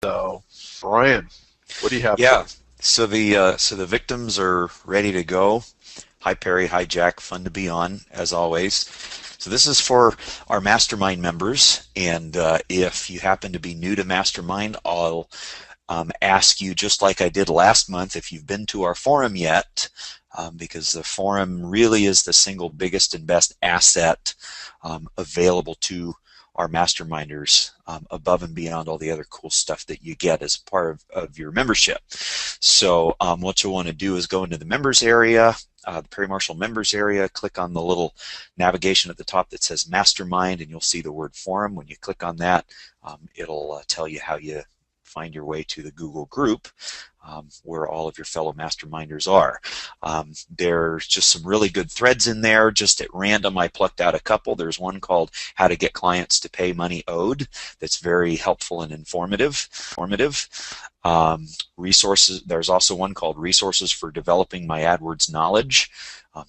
So, Brian, what do you have for Yeah. us? So the victims are ready to go. Hi Perry, hi Jack, fun to be on as always. So this is for our mastermind members, and if you happen to be new to mastermind, I'll ask you just like I did last month if you've been to our forum yet, because the forum really is the single biggest and best asset available to our masterminders, above and beyond all the other cool stuff that you get as part of your membership. So what you'll want to do is go into the members area, the Perry Marshall members area, click on the little navigation at the top that says mastermind, and you'll see the word forum. When you click on that, it'll tell you how you find your way to the Google group, where all of your fellow masterminders are. There's just some really good threads in there. Just at random, I plucked out a couple. There's one called How to Get Clients to Pay Money Owed that's very helpful and informative. Resources. There's also one called Resources for Developing My AdWords Knowledge.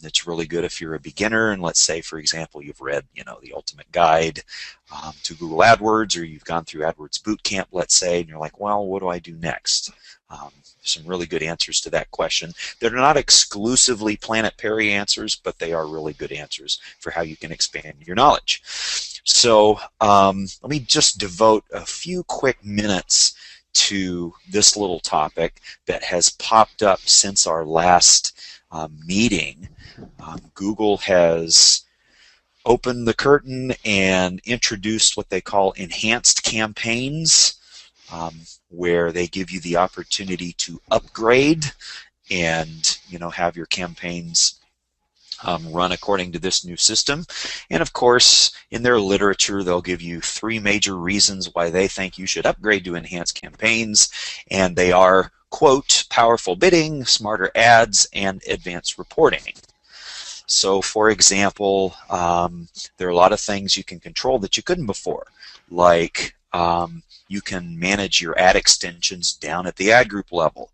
That's really good if you're a beginner, and let's say, for example, you've read, the Ultimate Guide to Google AdWords, or you've gone through AdWords Bootcamp, let's say, and you're like, well, what do I do next? Some really good answers to that question. They're not exclusively Planet Perry answers, but they are really good answers for how you can expand your knowledge. So let me just devote a few quick minutes to this little topic that has popped up since our last meeting. Google has opened the curtain and introduced what they call enhanced campaigns, where they give you the opportunity to upgrade and have your campaigns run according to this new system. And of course, in their literature, they'll give you 3 major reasons why they think you should upgrade to enhanced campaigns, and they are, quote, powerful bidding, smarter ads, and advanced reporting. So, for example, there are a lot of things you can control that you couldn't before, like you can manage your ad extensions down at the ad group level.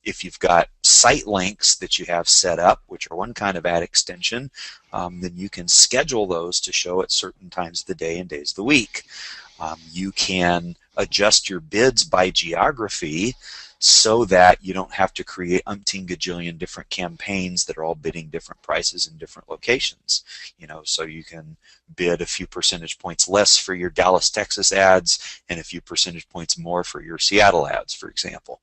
If you've got site links that you have set up, which are one kind of ad extension, then you can schedule those to show at certain times of the day and days of the week. You can adjust your bids by geography so that you don't have to create umpteen gajillion different campaigns that are all bidding different prices in different locations. So you can bid a few percentage points less for your Dallas, Texas ads and a few percentage points more for your Seattle ads, for example.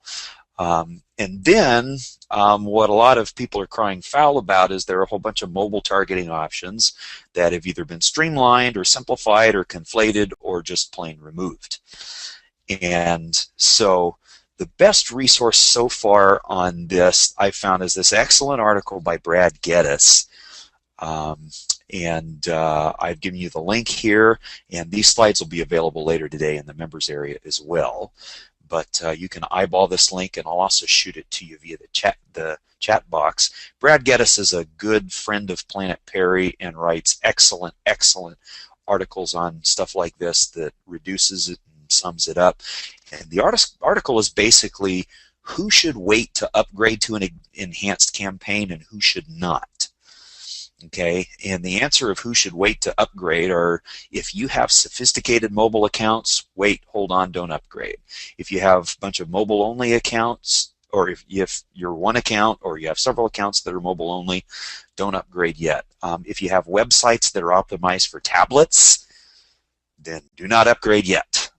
And then what a lot of people are crying foul about is there are a whole bunch of mobile targeting options that have either been streamlined or simplified or conflated or just plain removed. And so the best resource so far on this I found is this excellent article by Brad Geddes. I've given you the link here, and these slides will be available later today in the members area as well. But you can eyeball this link, and I'll also shoot it to you via the chat box. Brad Geddes is a good friend of Planet Perry and writes excellent articles on stuff like this that reduces it and sums it up. And the article is basically who should wait to upgrade to an enhanced campaign and who should not. Okay, and the answer of who should wait to upgrade are if you have sophisticated mobile accounts, wait, hold on, don't upgrade. If you have a bunch of mobile-only accounts, or if you're one account or you have several accounts that are mobile-only, don't upgrade yet. If you have websites that are optimized for tablets, then do not upgrade yet.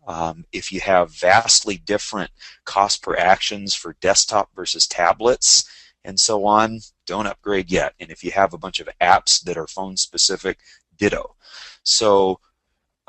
If you have vastly different cost per actions for desktop versus tablets, and so on, don't upgrade yet. And if you have a bunch of apps that are phone specific, ditto. So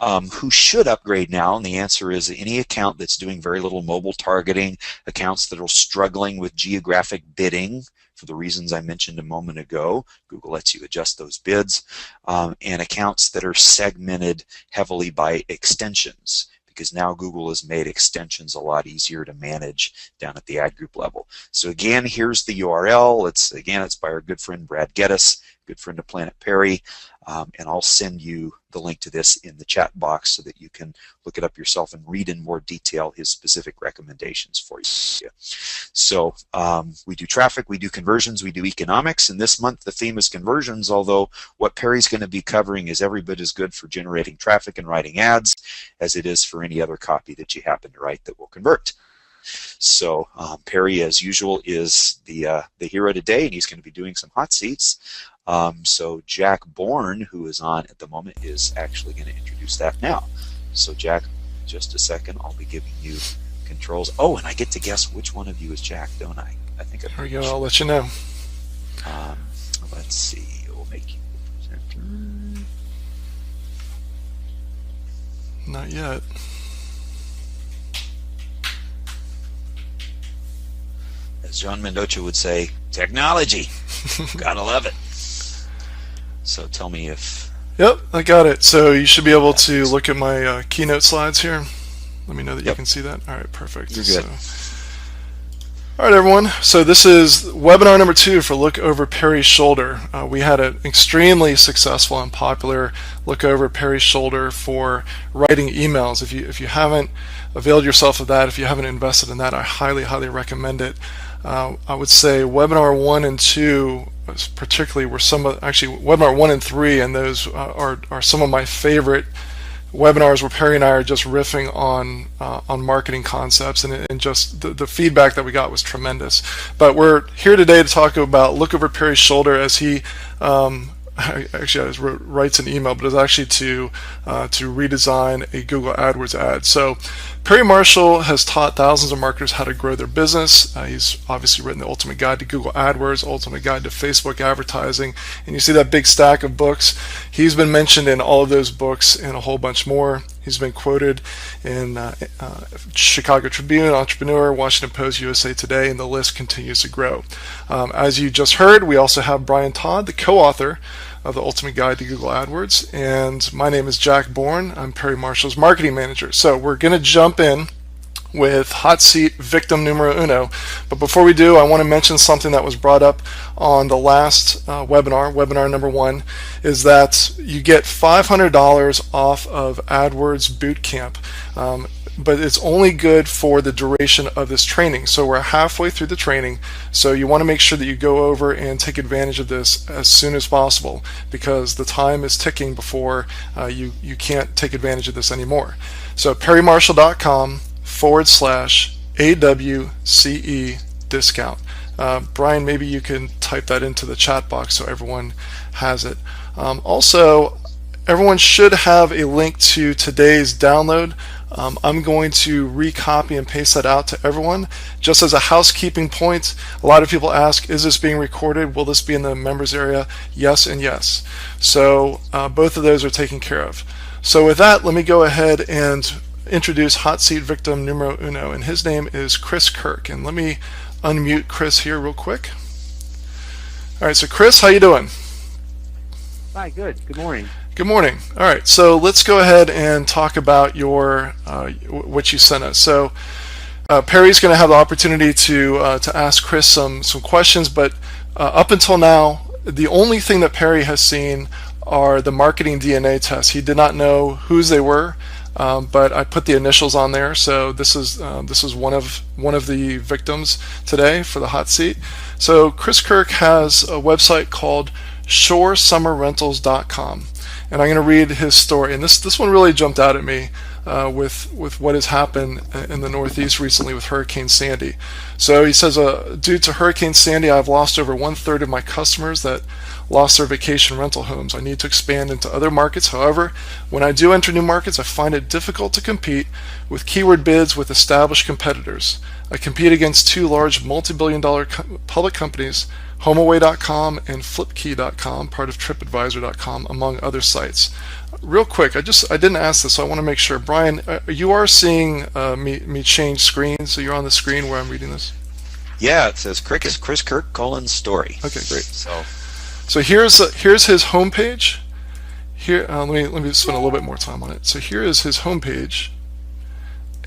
who should upgrade now? And the answer is any account that's doing very little mobile targeting, accounts that are struggling with geographic bidding for the reasons I mentioned a moment ago. Google lets you adjust those bids, and accounts that are segmented heavily by extensions, because now Google has made extensions a lot easier to manage down at the ad group level. So again, here's the URL. It's by our good friend Brad Geddes. good friend of Planet Perry, and I'll send you the link to this in the chat box so that you can look it up yourself and read in more detail his specific recommendations for you. So we do traffic, we do conversions, we do economics, and this month the theme is conversions, although what Perry's going to be covering is every bit as good for generating traffic and writing ads as it is for any other copy that you happen to write that will convert. So Perry, as usual, is the hero today, and he's going to be doing some hot seats. So Jack Bourne, who is on at the moment, is actually going to introduce that now. So Jack, just a second, I'll be giving you controls. Oh, and I get to guess which one of you is Jack, don't I? I think There we go. I'll let you know. Let's see. We'll make you the presenter. Not yet. As John Mendoza would say, technology. Gotta love it. So tell me if... Yep, I got it. So you should be able to look at my keynote slides here. Let me know that you can see that. All right, perfect. You're good. All right, everyone. So this is webinar number 2 for Look Over Perry's Shoulder. We had an extremely successful and popular Look Over Perry's Shoulder for writing emails. If you haven't availed yourself of that, if you haven't invested in that, I highly, highly recommend it. I would say webinar 1 and 2 particularly were actually webinar 1 and 3, and those are some of my favorite webinars where Perry and I are just riffing on marketing concepts, and just the feedback that we got was tremendous. But we're here today to talk about Look Over Perry's Shoulder, as he actually writes an email, but it's actually to redesign a Google AdWords ad. So Perry Marshall has taught thousands of marketers how to grow their business. He's obviously written the Ultimate Guide to Google AdWords, Ultimate Guide to Facebook Advertising, and you see that big stack of books. He's been mentioned in all of those books and a whole bunch more. He's been quoted in Chicago Tribune, Entrepreneur, Washington Post, USA Today, and the list continues to grow. As you just heard, we also have Brian Todd, the co-author of the Ultimate Guide to Google AdWords, and my name is Jack Bourne. I'm Perry Marshall's marketing manager. So we're going to jump in with hot seat victim numero uno. But before we do, I want to mention something that was brought up on the last webinar number 1, is that you get $500 off of AdWords Bootcamp. But it's only good for the duration of this training. So we're halfway through the training, so you want to make sure that you go over and take advantage of this as soon as possible, because the time is ticking before you can't take advantage of this anymore. So perrymarshall.com/AWCE discount. Brian, maybe you can type that into the chat box so everyone has it. Also, everyone should have a link to today's download. I'm going to recopy and paste that out to everyone. Just as a housekeeping point, a lot of people ask, is this being recorded? Will this be in the members area? Yes and yes. So both of those are taken care of. So with that, let me go ahead and introduce hot seat victim numero uno, and his name is Chris Kirk. And let me unmute Chris here real quick. All right, so Chris, how you doing? Hi, good. Good morning. Good morning. All right, so let's go ahead and talk about your what you sent us. So Perry's going to have the opportunity to ask Chris some questions, but up until now, the only thing that Perry has seen are the marketing DNA tests. He did not know whose they were, but I put the initials on there. So this is one of the victims today for the hot seat. So Chris Kirk has a website called shoresummerrentals.com. And I'm going to read his story. And this one really jumped out at me with what has happened in the Northeast recently with Hurricane Sandy. So he says, due to Hurricane Sandy, I've lost over 1/3 of my customers that lost their vacation rental homes. I need to expand into other markets. However, when I do enter new markets, I find it difficult to compete with keyword bids with established competitors. I compete against 2 large multi-billion-dollar public companies, HomeAway.com and FlipKey.com, part of TripAdvisor.com, among other sites. Real quick, I didn't ask this, so I want to make sure. Brian, you are seeing me change screens, so you're on the screen where I'm reading this? Yeah, it says Chris Kirk : story. Okay, great. So here's his homepage. Here, let me spend a little bit more time on it. So here is his homepage,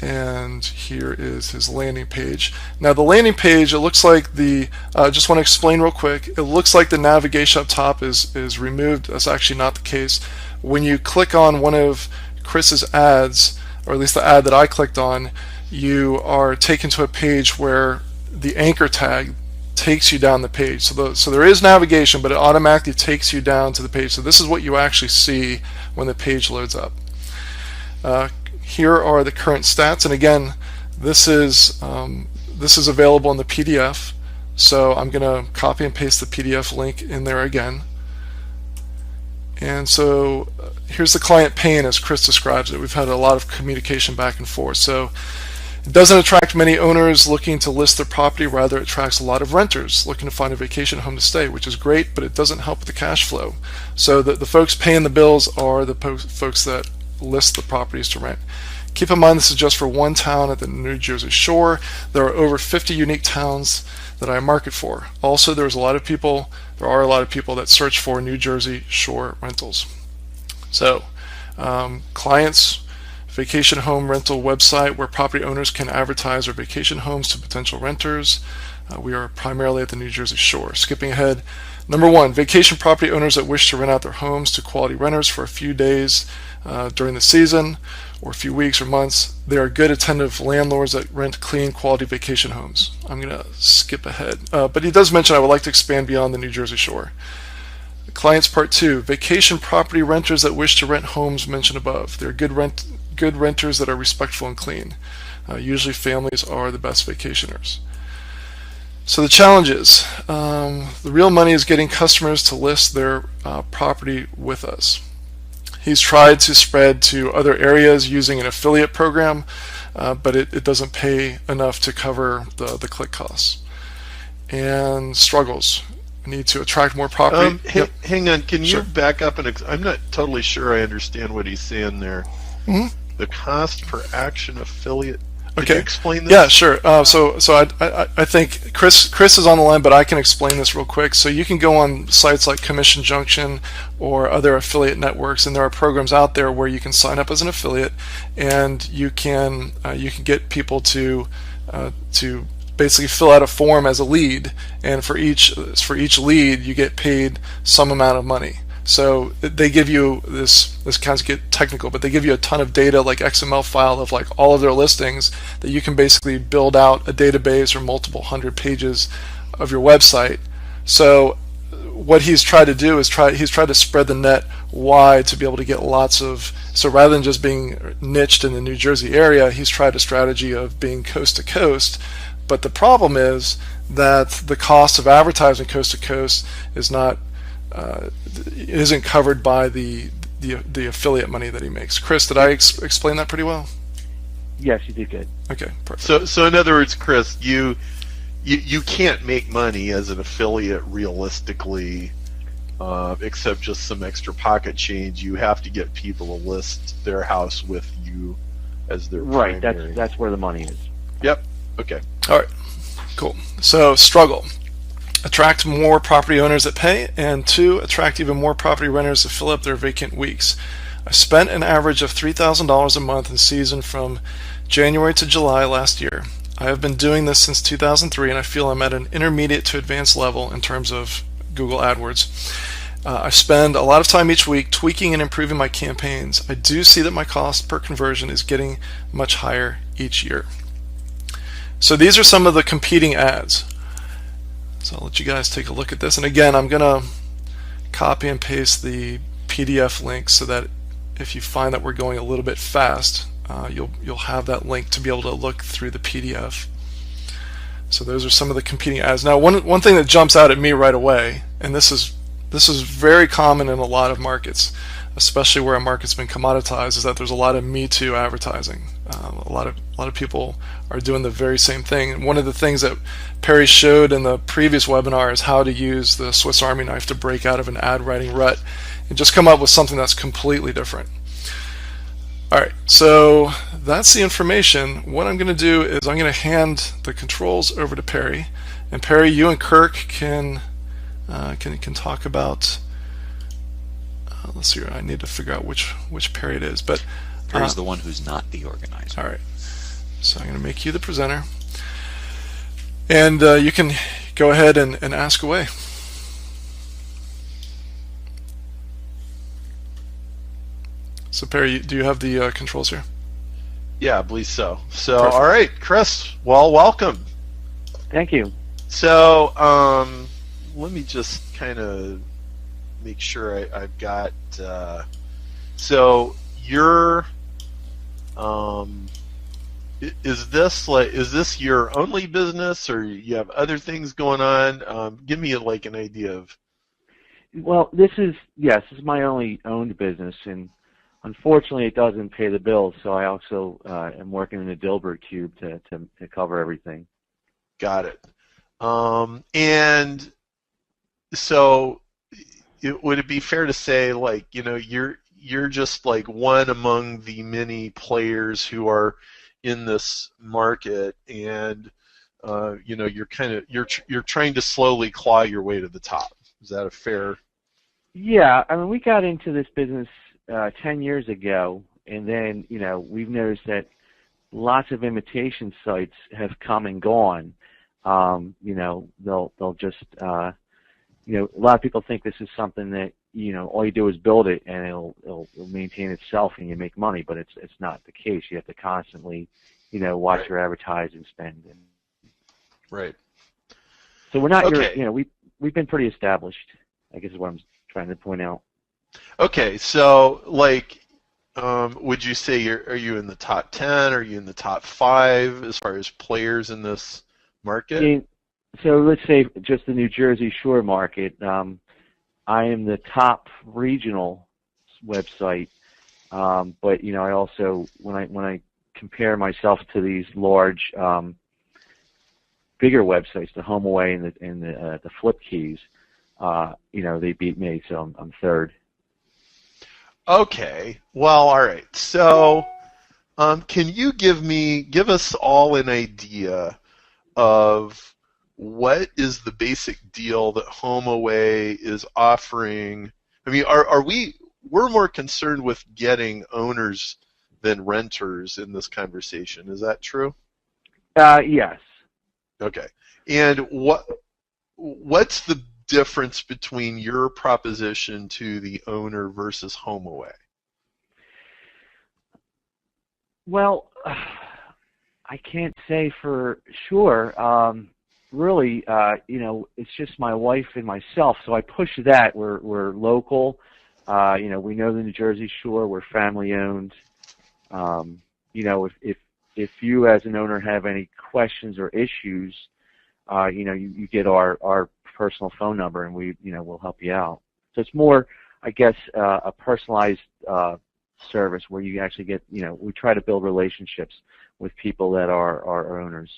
And here is his landing page. Now the landing page, it looks like just want to explain real quick, it looks like the navigation up top is removed. That's actually not the case. When you click on one of Chris's ads, or at least the ad that I clicked on, you are taken to a page where the anchor tag takes you down the page. So there is navigation, but it automatically takes you down to the page. So this is what you actually see when the page loads up. Here are the current stats, and again, this is available in the PDF. So I'm going to copy and paste the PDF link in there again. And so here's the client pane as Chris describes it. We've had a lot of communication back and forth. So it doesn't attract many owners looking to list their property. Rather, it attracts a lot of renters looking to find a vacation home to stay, which is great, but it doesn't help with the cash flow. So the folks paying the bills are the folks that list the properties to rent. Keep in mind this is just for one town at the New Jersey shore. There are over 50 unique towns that I market for. Also, there are a lot of people that search for New Jersey shore rentals. So, clients, vacation home rental website where property owners can advertise their vacation homes to potential renters. We are primarily at the New Jersey shore. Skipping ahead, number one, vacation property owners that wish to rent out their homes to quality renters for a few days during the season, or a few weeks or months. They are good attentive landlords that rent clean quality vacation homes. I'm going to skip ahead. But he does mention I would like to expand beyond the New Jersey shore. Clients part 2, vacation property renters that wish to rent homes mentioned above. They're good renters that are respectful and clean. Usually families are the best vacationers. So the challenges. The real money is getting customers to list their property with us. He's tried to spread to other areas using an affiliate program, but it doesn't pay enough to cover the click costs. And struggles. We need to attract more property. Hang on, can Sure. you back up and I'm not totally sure I understand what he's saying there. Mm-hmm. The cost per action affiliate. Could Okay. you explain this? Yeah, sure. So I think Chris is on the line, but I can explain this real quick. So you can go on sites like Commission Junction or other affiliate networks, and there are programs out there where you can sign up as an affiliate, and you can get people to basically fill out a form as a lead, and for each lead you get paid some amount of money. So they give you this kind of get technical, but they give you a ton of data, like XML file of like all of their listings, that you can basically build out a database or multiple hundred pages of your website. So what he's tried to do is he's tried to spread the net wide to be able to get lots of, so rather than just being niched in the New Jersey area, he's tried a strategy of being coast to coast. But the problem is that the cost of advertising coast to coast is not isn't covered by the affiliate money that he makes. Chris, did I explain that pretty well? Yes, you did good. Okay, perfect. So in other words, Chris, you can't make money as an affiliate realistically, except just some extra pocket change. You have to get people to list their house with you as their Right, primary. that's where the money is. Yep. Okay. All right, cool. So struggle. Attract more property owners that pay, and 2, attract even more property renters to fill up their vacant weeks. I spent an average of $3,000 a month in season from January to July last year. I have been doing this since 2003, and I feel I'm at an intermediate to advanced level in terms of Google AdWords. I spend a lot of time each week tweaking and improving my campaigns. I do see that my cost per conversion is getting much higher each year. So these are some of the competing ads. So I'll let you guys take a look at this. And again, I'm going to copy and paste the PDF link so that if you find that we're going a little bit fast, you'll have that link to be able to look through the PDF. So those are some of the competing ads. Now, one thing that jumps out at me right away, and this is very common in a lot of markets, especially where a market's been commoditized, is that there's a lot of Me Too advertising. A lot of people are doing the very same thing. And one of the things that Perry showed in the previous webinar is how to use the Swiss Army knife to break out of an ad writing rut and just come up with something that's completely different. All right, so that's the information. What I'm going to do is I'm going to hand the controls over to Perry, and Perry, you and Kirk can talk about. Let's see. I need to figure out which Perry it is, but Perry's the one who's not the organizer. all right. So I'm going to make you the presenter. And you can go ahead and ask away. So Perry, do you have the controls here? Yeah, I believe so. So, Perfect. all right, Chris, well, welcome. Thank you. So, let me just kind of make sure I've got. So you're. Is this your only business, or you have other things going on? Give me like an idea of. Well, this is my only owned business, and unfortunately, it doesn't pay the bills. So I also am working in the Dilbert cube to cover everything. Got it. And so, would it be fair to say, like, you're just like one among the many players who are in this market, and you're trying to slowly claw your way to the top. Is that a fair? Yeah, I mean, we got into this business 10 years ago, and then we've noticed that lots of imitation sites have come and gone. They'll just a lot of people think this is something that all you do is build it and it'll maintain itself and you make money, but it's not the case. You have to constantly watch Right. your advertising spend. Right. So we're not Okay. we've been pretty established, I guess is what I'm trying to point out. Okay, so like, would you say are you in the top 10? Are you in the top 5 as far as players in this market? So let's say just the New Jersey Shore market. I am the top regional website, but I also when I compare myself to these large, bigger websites, the HomeAway and the Flip Keys, they beat me, so I'm third. Okay. Well, all right. So, can you give us all an idea of what is the basic deal that HomeAway is offering? I mean, we're more concerned with getting owners than renters in this conversation. Is that true? Yes. Okay. And what's the difference between your proposition to the owner versus HomeAway? Well, I can't say for sure. Really, it's just my wife and myself, so I push that. We're local. We know the New Jersey Shore. We're family owned. If you as an owner have any questions or issues, you get our personal phone number, and we'll help you out. So it's more, I guess, a personalized service where you actually get, we try to build relationships with people that are our owners.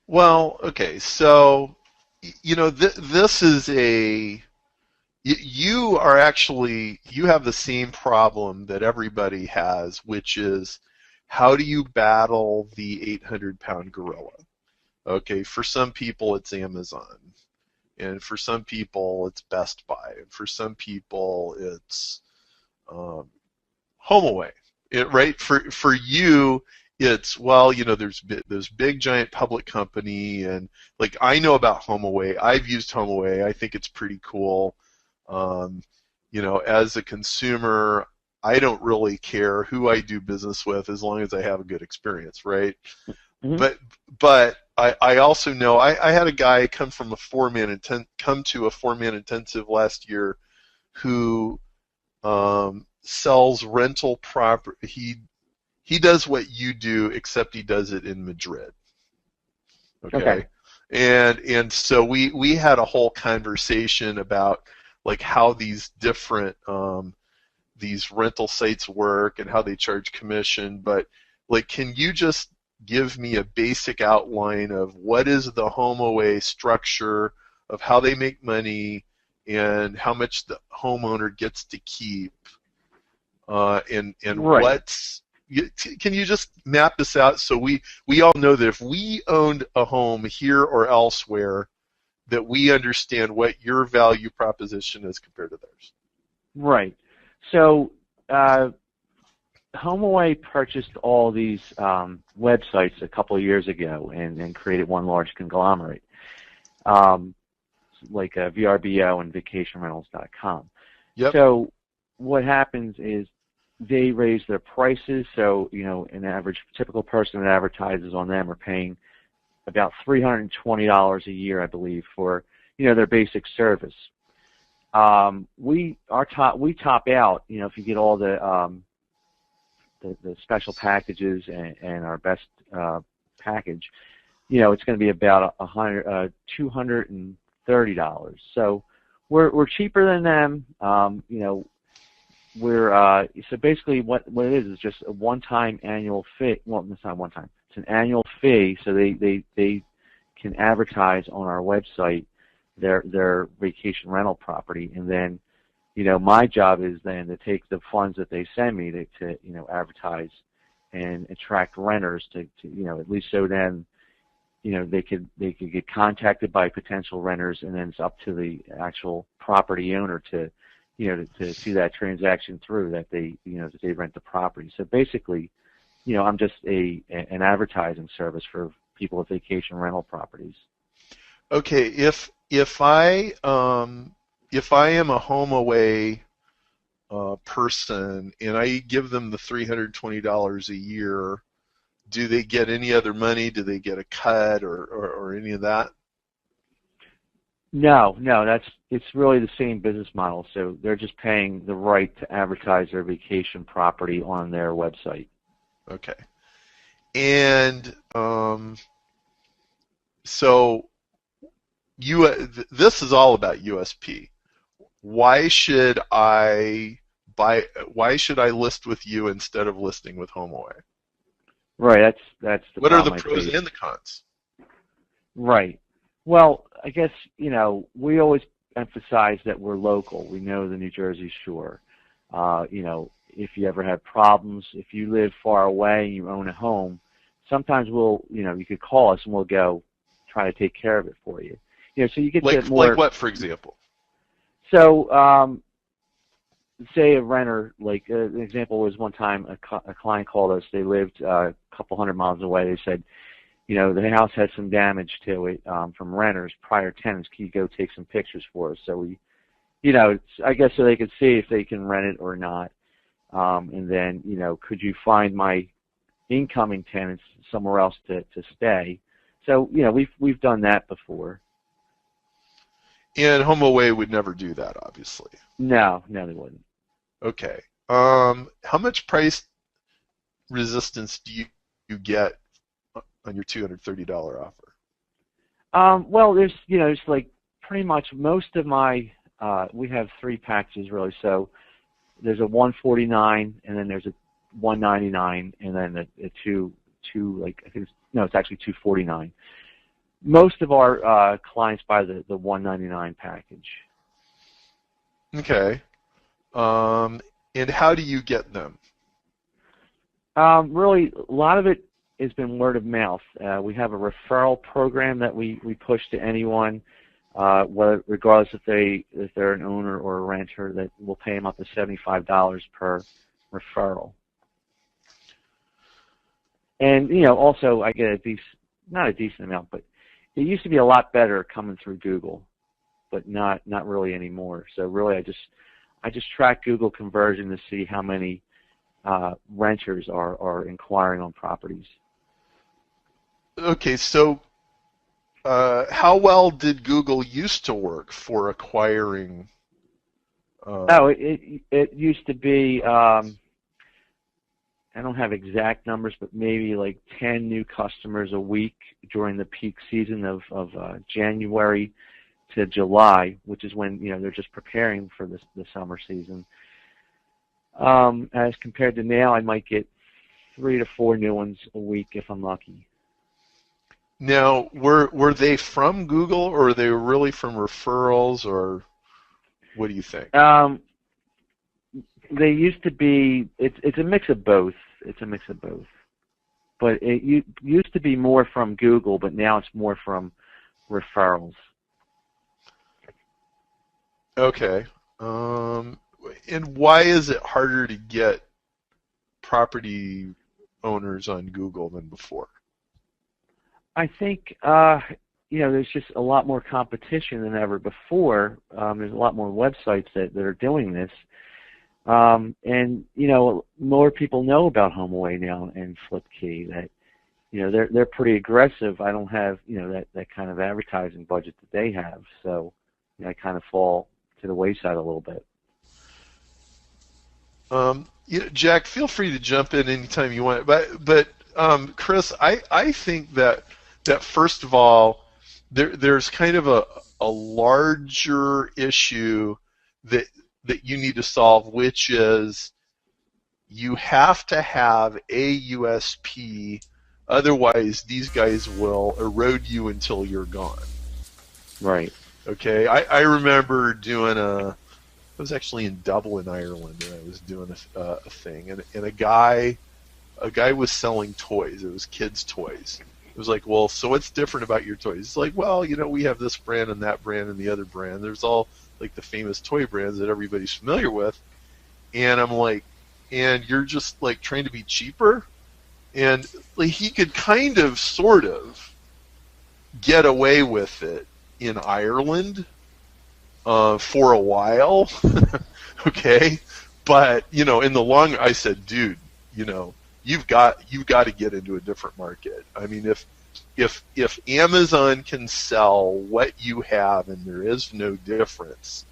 Well, okay, so this is you have the same problem that everybody has, which is how do you battle the 800-pound gorilla? Okay, for some people it's Amazon, and for some people it's Best Buy, and for some people it's HomeAway. Right? For you, it's there's big giant public company, and like I know about HomeAway. I've used HomeAway. I think it's pretty cool. As a consumer, I don't really care who I do business with as long as I have a good experience, right? Mm-hmm. But I also know I had a guy come to a 4-man intensive last year who sells rental property. He does what you do, except he does it in Madrid. Okay. And so we had a whole conversation about like how these different these rental sites work and how they charge commission. But like, can you just give me a basic outline of what is the HomeAway structure, of how they make money, and how much the homeowner gets to keep, and right. Can you just map this out so we all know that if we owned a home here or elsewhere, that we understand what your value proposition is compared to theirs? Right. So HomeAway purchased all these websites a couple of years ago and created one large conglomerate, like VRBO and VacationRentals.com. Yep. So what happens is they raise their prices. So an average typical person that advertises on them are paying about $320 a year, I believe, for their basic service. We top out. If you get all the special packages and our best package, it's going to be about $230. So we're cheaper than them. So basically what it is just a one-time annual fee. Well, it's not one time. It's an annual fee, so they can advertise on our website their vacation rental property, and then my job is then to take the funds that they send me to advertise and attract renters to at least so then they could get contacted by potential renters, and then it's up to the actual property owner to see that transaction through, that they that they rent the property. So basically, I'm just an advertising service for people with vacation rental properties. Okay, if I am a HomeAway person and I give them the $320 a year, do they get any other money? Do they get a cut or any of that? No, it's really the same business model. So they're just paying the right to advertise their vacation property on their website. Okay, and so this is all about USP. Why should I list with you instead of listing with HomeAway? Right, that's the What are the problem I pros face. and the cons? Right. Well, I guess we always emphasize that we're local. We know the New Jersey shore. If you ever have problems, if you live far away and you own a home, sometimes you could call us and we'll go try to take care of it for you. So you get that more. Like what, for example? So, say a renter, like an example was one time a client called us. They lived a couple hundred miles away. They said, the house has some damage to it from renters, prior tenants. Can you go take some pictures for us? So we, I guess so they could see if they can rent it or not. And then, could you find my incoming tenants somewhere else to stay? So, we've done that before. And HomeAway would never do that, obviously. No, they wouldn't. Okay. How much price resistance do you get on your $230 offer? Well, there's like pretty much most of my. We have three packages really. So there's a $149, and then there's a $199, and then a two like I think it's actually $249. Most of our clients buy the $199 package. Okay. And how do you get them? Really, a lot of it has been word of mouth. We have a referral program that we push to anyone, regardless if they're an owner or a renter, that we'll pay them up to $75 per referral. And also I get not a decent amount, but it used to be a lot better coming through Google, but not really anymore. So really, I just track Google conversion to see how many renters are inquiring on properties. Okay, so how well did Google used to work for acquiring? It used to be. I don't have exact numbers, but maybe like 10 new customers a week during the peak season of January to July, which is when they're just preparing for the summer season. As compared to now, I might get 3 to 4 new ones a week if I'm lucky. Now, were they from Google, or were they really from referrals, or what do you think? They used to be. It's a mix of both. But it used to be more from Google, but now it's more from referrals. Okay. And why is it harder to get property owners on Google than before? I think there's just a lot more competition than ever before. There's a lot more websites that are doing this, and more people know about HomeAway now and FlipKey. That they're pretty aggressive. I don't have that kind of advertising budget that they have, so I kind of fall to the wayside a little bit. Jack, feel free to jump in anytime you want. But Chris, I think that first of all, there's kind of a larger issue that you need to solve, which is you have to have a USP, otherwise these guys will erode you until you're gone. Right. Okay. I remember doing I was actually in Dublin, Ireland, and I was doing a thing, and a guy was selling toys. It was kids' toys. It was like, well, so what's different about your toys? It's like, well, we have this brand and that brand and the other brand. There's all like the famous toy brands that everybody's familiar with. And I'm like, and you're just like trying to be cheaper? And like, he could kind of, sort of get away with it in Ireland for a while. Okay. But, in the long, I said, dude, you've got to get into a different market. I mean, if Amazon can sell what you have and there is no difference,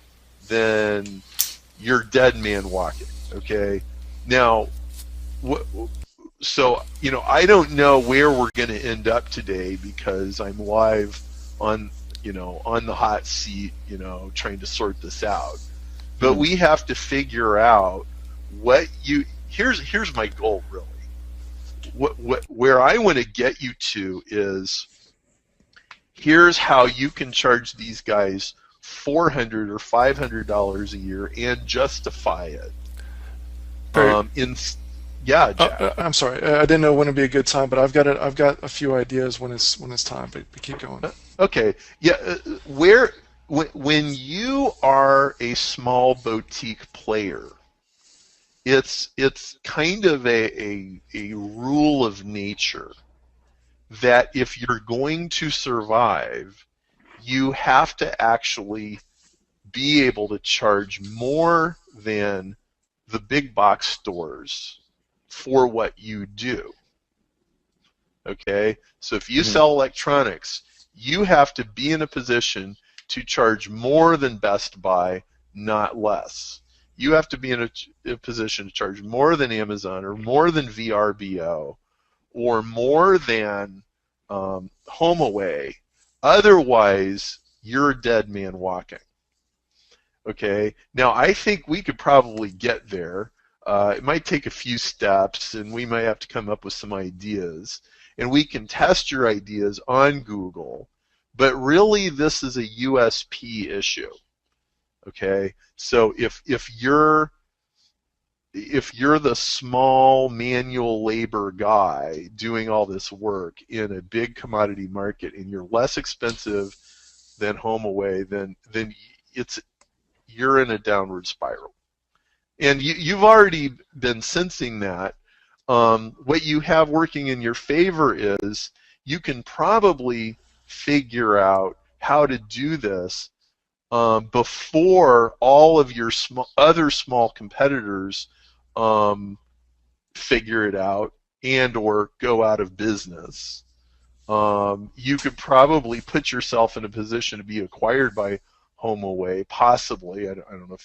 then you're dead man walking. Okay. Now, so I don't know where we're going to end up today because I'm live on the hot seat, trying to sort this out. But we have to figure out here's my goal, really. Where I want to get you to is, here's how you can charge these guys $400 or $500 a year and justify it. Yeah, Jack. I'm sorry, I didn't know when would be a good time, but I've got a few ideas when it's time. But keep going. Okay, yeah. When you are a small boutique player, it's kind of a rule of nature that if you're going to survive, you have to actually be able to charge more than the big box stores for what you do. Okay? So if you sell electronics, you have to be in a position to charge more than Best Buy, not less. You have to be in a position to charge more than Amazon or more than VRBO or more than HomeAway. Otherwise, you're a dead man walking. Okay? Now, I think we could probably get there. It might take a few steps, and we might have to come up with some ideas. And we can test your ideas on Google. But really, this is a USP issue. Okay, so if you're the small manual labor guy doing all this work in a big commodity market and you're less expensive than HomeAway, then you're in a downward spiral. And you've already been sensing that. What you have working in your favor is you can probably figure out how to do this before all of your other small competitors figure it out and or go out of business. You could probably put yourself in a position to be acquired by HomeAway, possibly. I don't know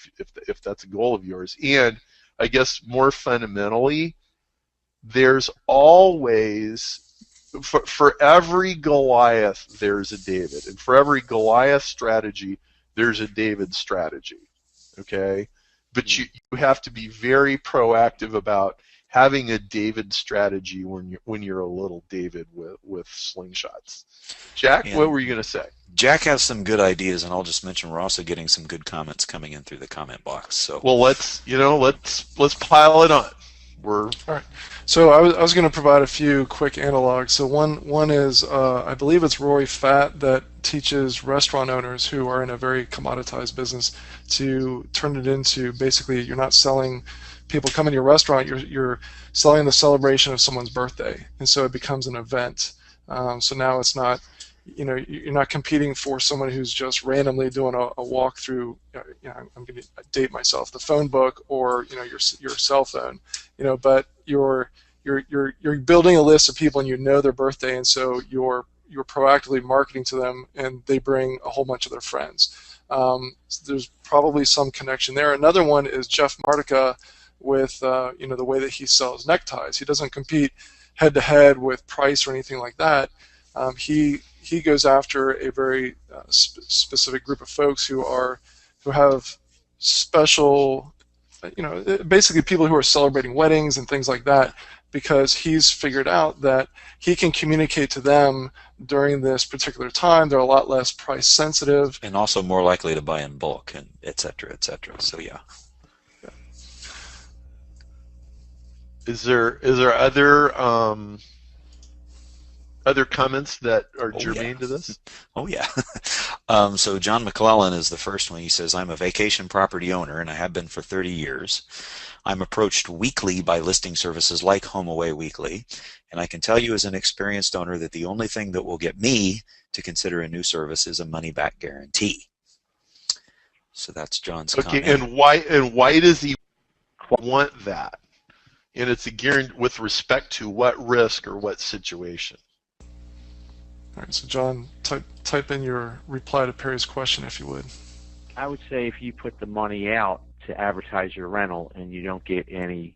if that's a goal of yours. And I guess more fundamentally, there's always, for every Goliath, there's a David. And for every Goliath strategy, there's a David strategy. Okay? But you have to be very proactive about having a David strategy when you're a little David with slingshots. Jack, what were you going to say? Jack has some good ideas, and I'll just mention we're also getting some good comments coming in through the comment box. So, well, let's pile it on. All right. So I was going to provide a few quick analogs. So one is I believe it's Rory Fatt that teaches restaurant owners who are in a very commoditized business to turn it into, basically, you're not selling people come in your restaurant, you're selling the celebration of someone's birthday, and so it becomes an event. So now it's not, you're not competing for someone who's just randomly doing a walk through. I'm going to date myself, the phone book or your cell phone, but you're building a list of people and you know their birthday, and so you're proactively marketing to them, and they bring a whole bunch of their friends. So there's probably some connection there. Another one is Jeff Martica with the way that he sells neckties. He doesn't compete head to head with price or anything like that. He goes after a very specific group of folks who have special, basically people who are celebrating weddings and things like that, because he's figured out that he can communicate to them during this particular time. They're a lot less price sensitive. And also more likely to buy in bulk, and et cetera, et cetera. So, yeah. Is there other comments that are germane to this? Oh, yeah. So John McClellan is the first one. He says, I'm a vacation property owner, and I have been for 30 years. I'm approached weekly by listing services like HomeAway Weekly, and I can tell you as an experienced owner that the only thing that will get me to consider a new service is a money-back guarantee. So that's John's comment. And why does he want that? And it's a guarantee with respect to what risk or what situation? All right, so John, type in your reply to Perry's question if you would. I would say if you put the money out to advertise your rental and you don't get any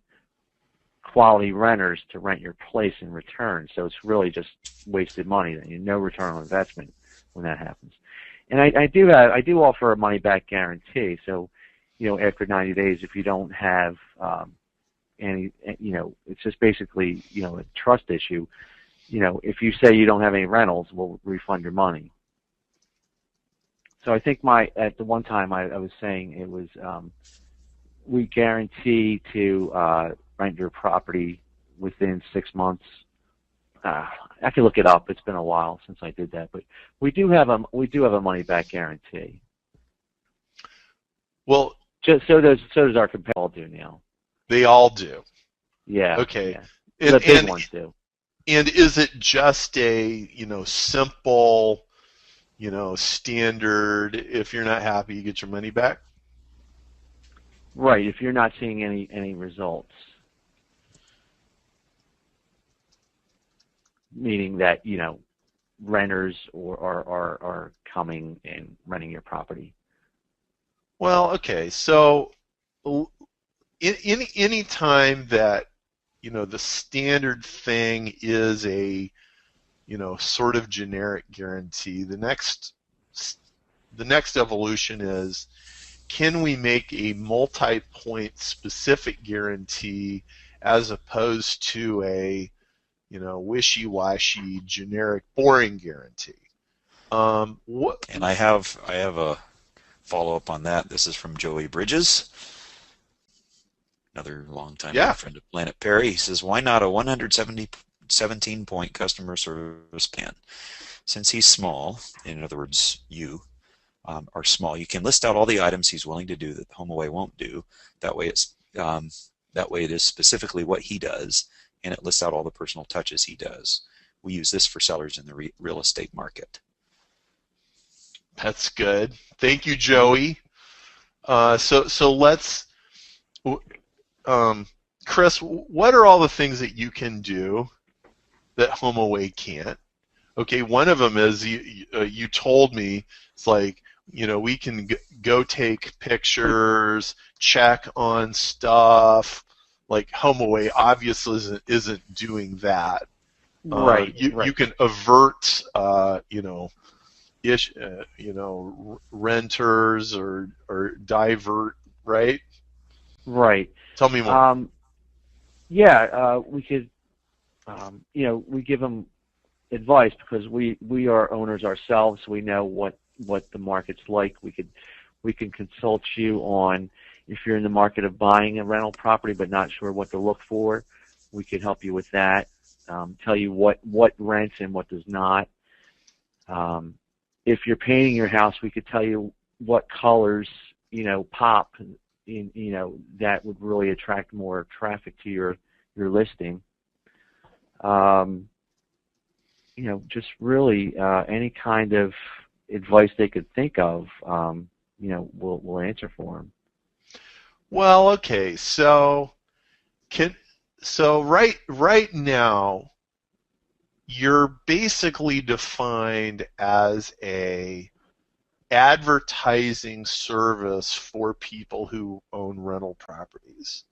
quality renters to rent your place in return, so it's really just wasted money. Then no return on investment when that happens. And I do offer a money back guarantee. So, after 90 days, if you don't have any, it's just basically a trust issue. If you say you don't have any rentals, we'll refund your money. So I think at the one time I was saying it was we guarantee to rent your property within 6 months. I can look it up. It's been a while since I did that, but we do have a money back guarantee. Well, so does our competitor do now. They all do. Yeah. Okay. Yeah. The big ones do. And is it just a simple, standard? If you're not happy, you get your money back. Right. If you're not seeing any results, meaning that renters are coming and renting your property. Well, okay. So, any time that the standard thing is a sort of generic guarantee, the next evolution is, can we make a multi-point specific guarantee as opposed to a wishy-washy generic boring guarantee? And I have a follow-up on that. This is from Joey Bridges, another long-time friend of Planet Perry. He says, why not a 117-point customer service plan? Since he's small, in other words, you are small, you can list out all the items he's willing to do that HomeAway won't do. That way it is specifically what he does, and it lists out all the personal touches he does. We use this for sellers in the real estate market. That's good. Thank you, Joey. So let's... Chris, what are all the things that you can do that HomeAway can't? Okay, one of them is you told me, it's like, we can go take pictures, check on stuff. Like HomeAway obviously isn't doing that. Right. You can avert, renters or divert, right? Right. Tell me more. We could, we give them advice because we are owners ourselves. So we know what the market's like. We can consult you on if you're in the market of buying a rental property but not sure what to look for. We could help you with that. Tell you what rents and what does not. If you're painting your house, we could tell you what colors pop that would really attract more traffic to your listing. Just really any kind of advice they could think of, we'll answer for them. Well, okay, so right now you're basically defined as a advertising service for people who own rental properties,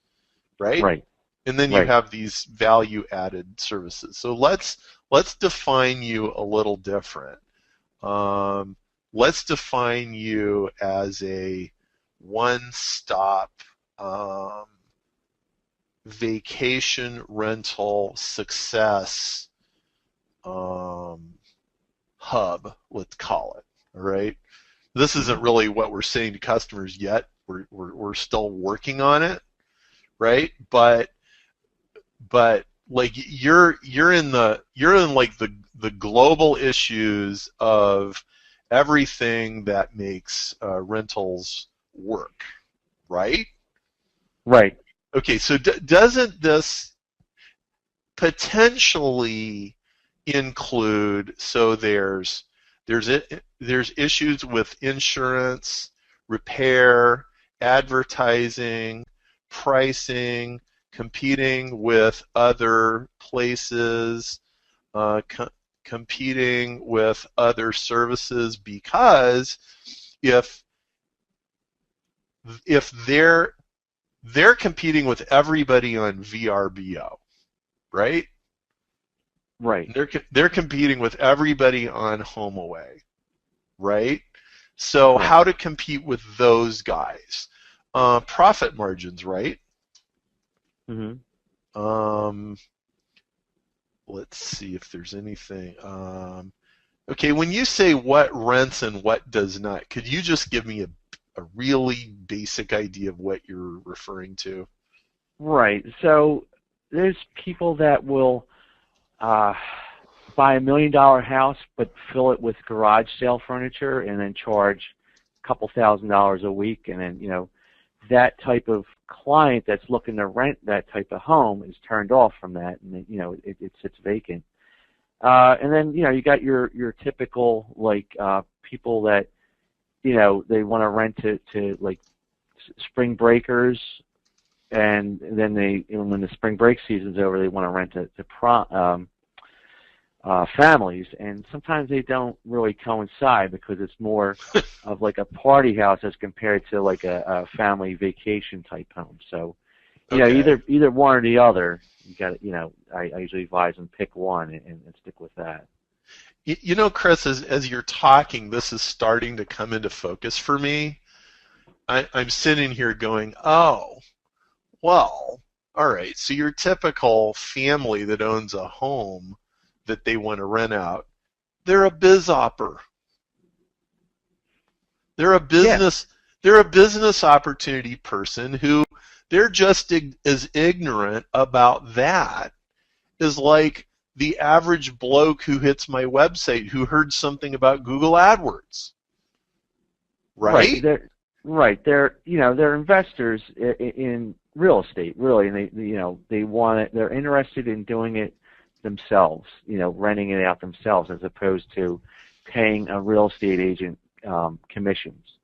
right? Right. And then you have these value-added services. So let's define you a little different. Let's define you as a one-stop vacation rental success hub, let's call it. All right. This isn't really what we're saying to customers yet. We're still working on it, right? But like you're in like the global issues of everything that makes rentals work, right? Right. Okay, so doesn't this potentially include, so there's issues with insurance, repair, advertising, pricing, competing with other places, competing with other services, because if they're competing with everybody on VRBO, right? Right. They're competing with everybody on HomeAway, right? So how to compete with those guys? Profit margins, right? Mm-hmm. Let's see if there's anything. Okay, when you say what rents and what does not, could you just give me a really basic idea of what you're referring to? Right. So there's people that will buy $1 million house but fill it with garage sale furniture and then charge a couple $1,000s a week, and then that type of client that's looking to rent that type of home is turned off from that, and it sits vacant. And then you got your typical people that they want to rent to like spring breakers, and then when the spring break season's over, they want to rent to families, and sometimes they don't really coincide because it's more of like a party house as compared to like a family vacation type home. So, either one or the other. You got I usually advise them pick one and stick with that. Chris, as you're talking, this is starting to come into focus for me. I'm sitting here going, oh, well, all right. So your typical family that owns a home that they want to rent out, they're a biz-opper. They're a business. Yeah. They're a business opportunity person who they're just as ignorant about that as like the average bloke who hits my website who heard something about Google AdWords. Right? They're they're investors in real estate, really, and they want it. They're interested in doing it themselves, renting it out themselves, as opposed to paying a real estate agent commissions.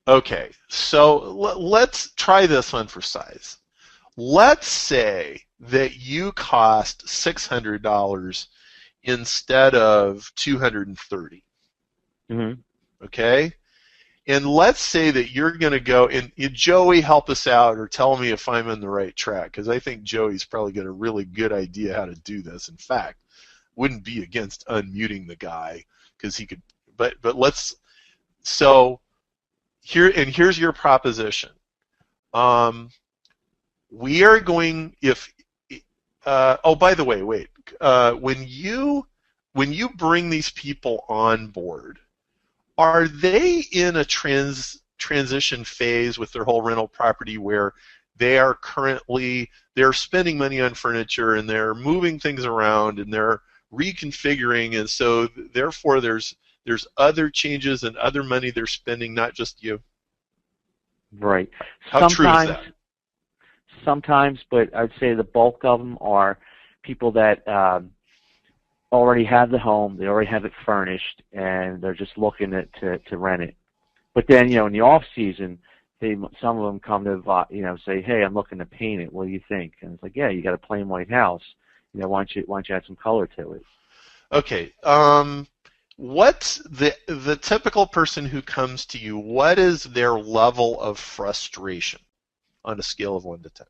Okay, so let's try this one for size. Let's say that you cost $600 instead of $230. Mm-hmm. Okay? And let's say that you're going to go, and Joey, help us out or tell me if I'm on the right track, because I think Joey's probably got a really good idea how to do this. In fact, wouldn't be against unmuting the guy because he could, but let's, so here's your proposition. We are going, oh, by the way, wait, when you bring these people on board, are they in a transition phase with their whole rental property where they're spending money on furniture and they're moving things around and they're reconfiguring, and so therefore there's other changes and other money they're spending, not just you? Right. How true is that? Sometimes, but I'd say the bulk of them are people that already have the home, they already have it furnished, and they're just looking to rent it. But then, in the off season, some of them come to say, hey, I'm looking to paint it. What do you think? And it's like, yeah, you got a plain white house. Why don't you add some color to it? Okay. What's the typical person who comes to you? What is their level of frustration on a scale of 1 to 10?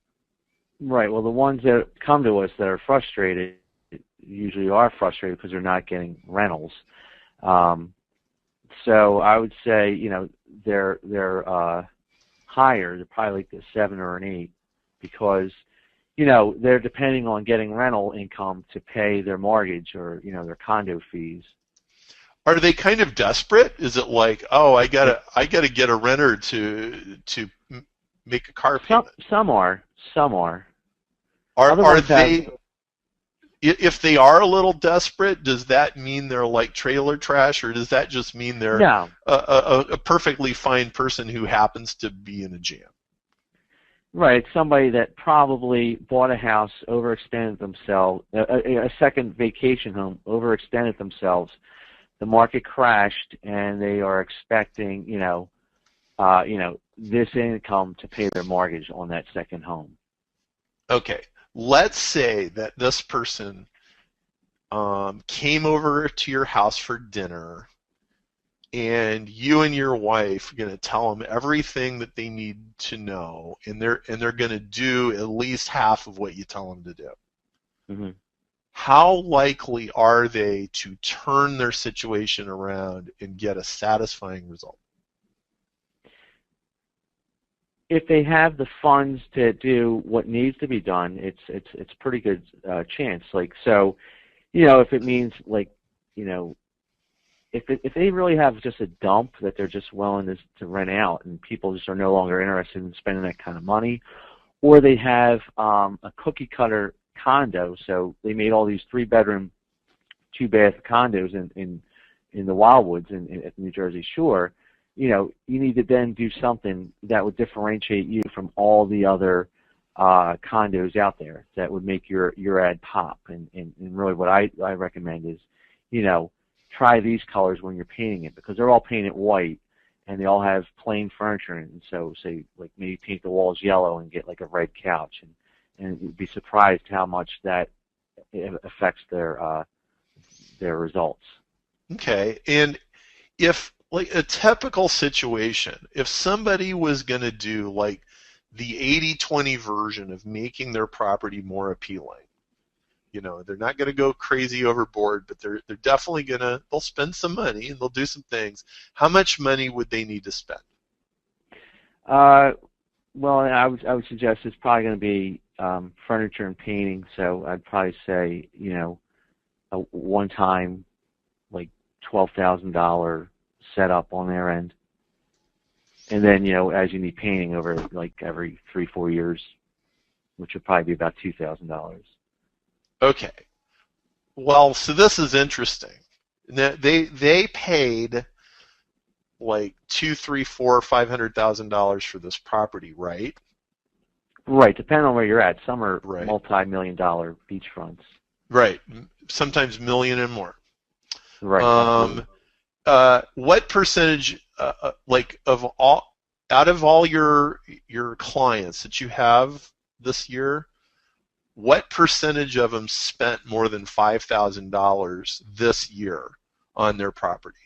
Right. Well, the ones that come to us that are frustrated usually are frustrated because they're not getting rentals. So I would say, they're higher. They're probably like a 7 or an 8 because, they're depending on getting rental income to pay their mortgage or, their condo fees. Are they kind of desperate? Is it like, oh, I gotta get a renter to make a car payment? Some are. Are they? If they are a little desperate, does that mean they're like trailer trash, or does that just mean they're No. a perfectly fine person who happens to be in a jam? Right. It's somebody that probably bought a house, overextended themselves, a second vacation home, overextended themselves. The market crashed, and they are expecting, this income to pay their mortgage on that second home. Okay. Let's say that this person came over to your house for dinner, and you and your wife are going to tell them everything that they need to know, and they're going to do at least half of what you tell them to do. Mm-hmm. How likely are they to turn their situation around and get a satisfying result? If they have the funds to do what needs to be done, it's pretty good chance. Like, so, if it means if they really have just a dump that they're just willing to rent out, and people just are no longer interested in spending that kind of money, or they have a cookie cutter condo, so they made all these 3-bedroom, 2-bath condos in the Wildwoods at the New Jersey Shore. You need to then do something that would differentiate you from all the other condos out there that would make your ad pop. And really what I recommend is, try these colors when you're painting it, because they're all painted white and they all have plain furniture. And so, say, like, maybe paint the walls yellow and get like a red couch, and you'd be surprised how much that affects their results. Okay. And if, like, a typical situation, if somebody was going to do like the 80-20 version of making their property more appealing, they're not going to go crazy overboard, but they're definitely they'll spend some money and they'll do some things. How much money would they need to spend? Well, I would suggest it's probably going to be furniture and painting. So I'd probably say, a one-time, like $12,000 setup on their end, and then as you need painting over like every 3-4 years, which would probably be about $2,000. Okay. Well, so this is interesting. They paid like $200,000, $300,000, $500,000 for this property, right? Right. Depending on where you're at, some are right. multi-million-dollar beachfronts. Right. Sometimes million and more. Right. What percentage, out of all your clients that you have this year, what percentage of them spent more than $5,000 this year on their property?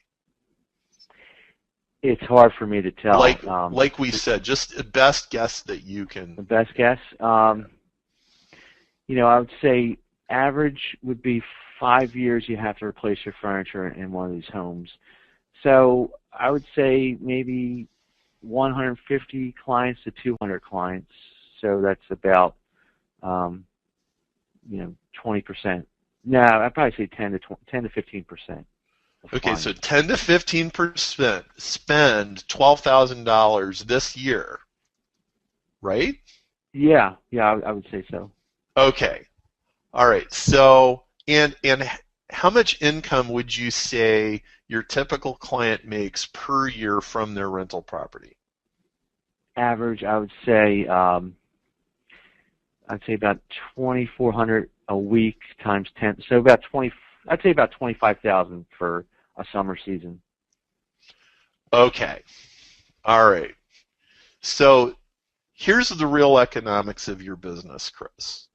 It's hard for me to tell. Like we said, just the best guess that you can. The best guess? I would say average would be 5 years you have to replace your furniture in one of these homes. So I would say maybe 150 clients to 200 clients. So that's about 20%. No, I'd probably say 10 to 15%. Okay, so 10 to 15% spend $12,000 this year, right? Yeah, I would say so. Okay, all right. So, and how much income would you say your typical client makes per year from their rental property? average, I would say, about 2,400 a week times 10. So about 20. I'd say about 25,000 for a summer season. Okay. All right. So here's the real economics of your business, Chris.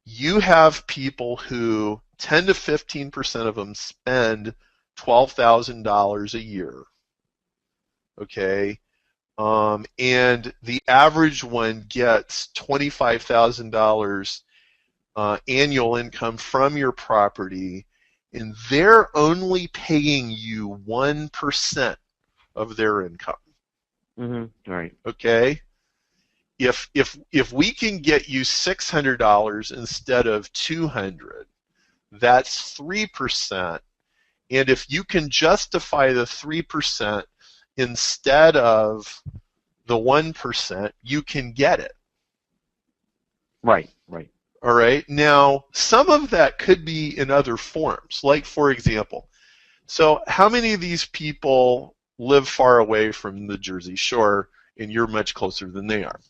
You have people who 10 to 15% of them spend $12,000 a year. Okay. And the average one gets $25,000 annual income from your property, and they're only paying you 1% of their income. Mm-hmm. Right. Okay. If we can get you $600 instead of $200, that's 3%. And if you can justify the 3% instead of the 1%, you can get it. Right. Right. All right. Now, some of that could be in other forms. Like, for example, so how many of these people live far away from the Jersey Shore, and you're much closer than they are?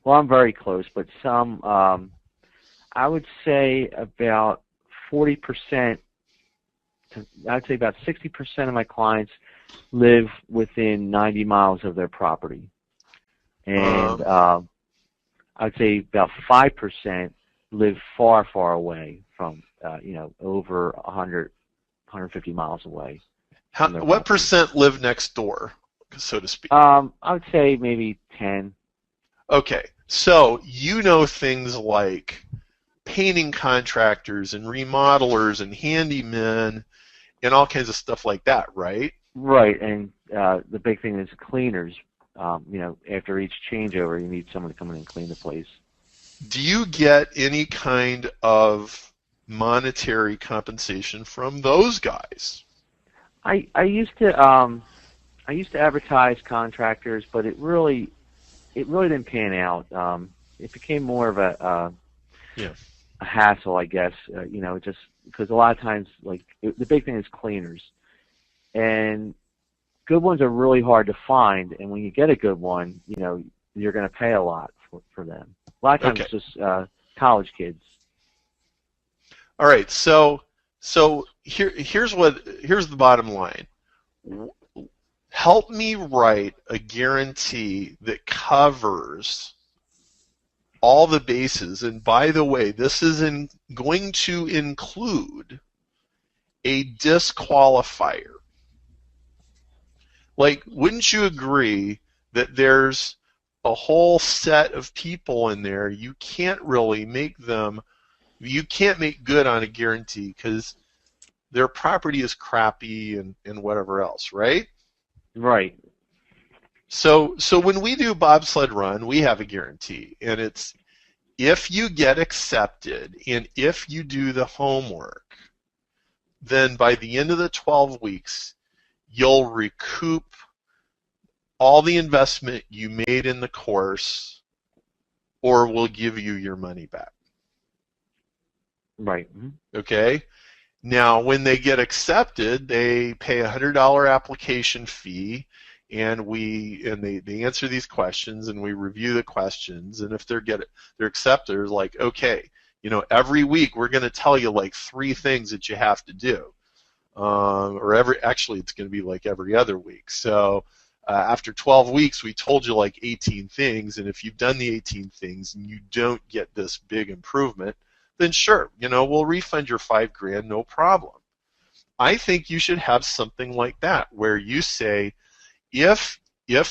Well, I'm very close, but some, I would say about 40%, I'd say about 60% of my clients live within 90 miles of their property. And I'd say about 5% live far, far away from, over 100, 150 miles away. What percent live next door, so to speak? I would say maybe 10. Okay, so you know things like painting contractors and remodelers and handymen and all kinds of stuff like that, right? Right, and the big thing is cleaners. After each changeover, you need someone to come in and clean the place. Do you get any kind of monetary compensation from those guys? I used to advertise contractors, but it really didn't pan out. It became more of a hassle, I guess. Just because a lot of times, the big thing is cleaners, and good ones are really hard to find. And when you get a good one, you're going to pay a lot for them. A lot of times it's just college kids. All right, so here's the bottom line. Help me write a guarantee that covers all the bases. And by the way, this is going to include a disqualifier. Like, wouldn't you agree that there's a whole set of people in there you can't really make good on a guarantee because their property is crappy and whatever else, right? Right. So when we do bobsled run, we have a guarantee, and it's if you get accepted and if you do the homework, then by the end of the 12 weeks, you'll recoup all the investment you made in the course, or we'll give you your money back. Right. Mm-hmm. Okay? Now, when they get accepted, they pay a $100 application fee, and they answer these questions, and we review the questions, and if they're accepted, they're like, okay, every week we're going to tell you like 3 things that you have to do. Actually it's going to be like every other week. So after 12 weeks, we told you like 18 things, and if you've done the 18 things and you don't get this big improvement, then sure, we'll refund your $5,000, no problem. I think you should have something like that where you say, if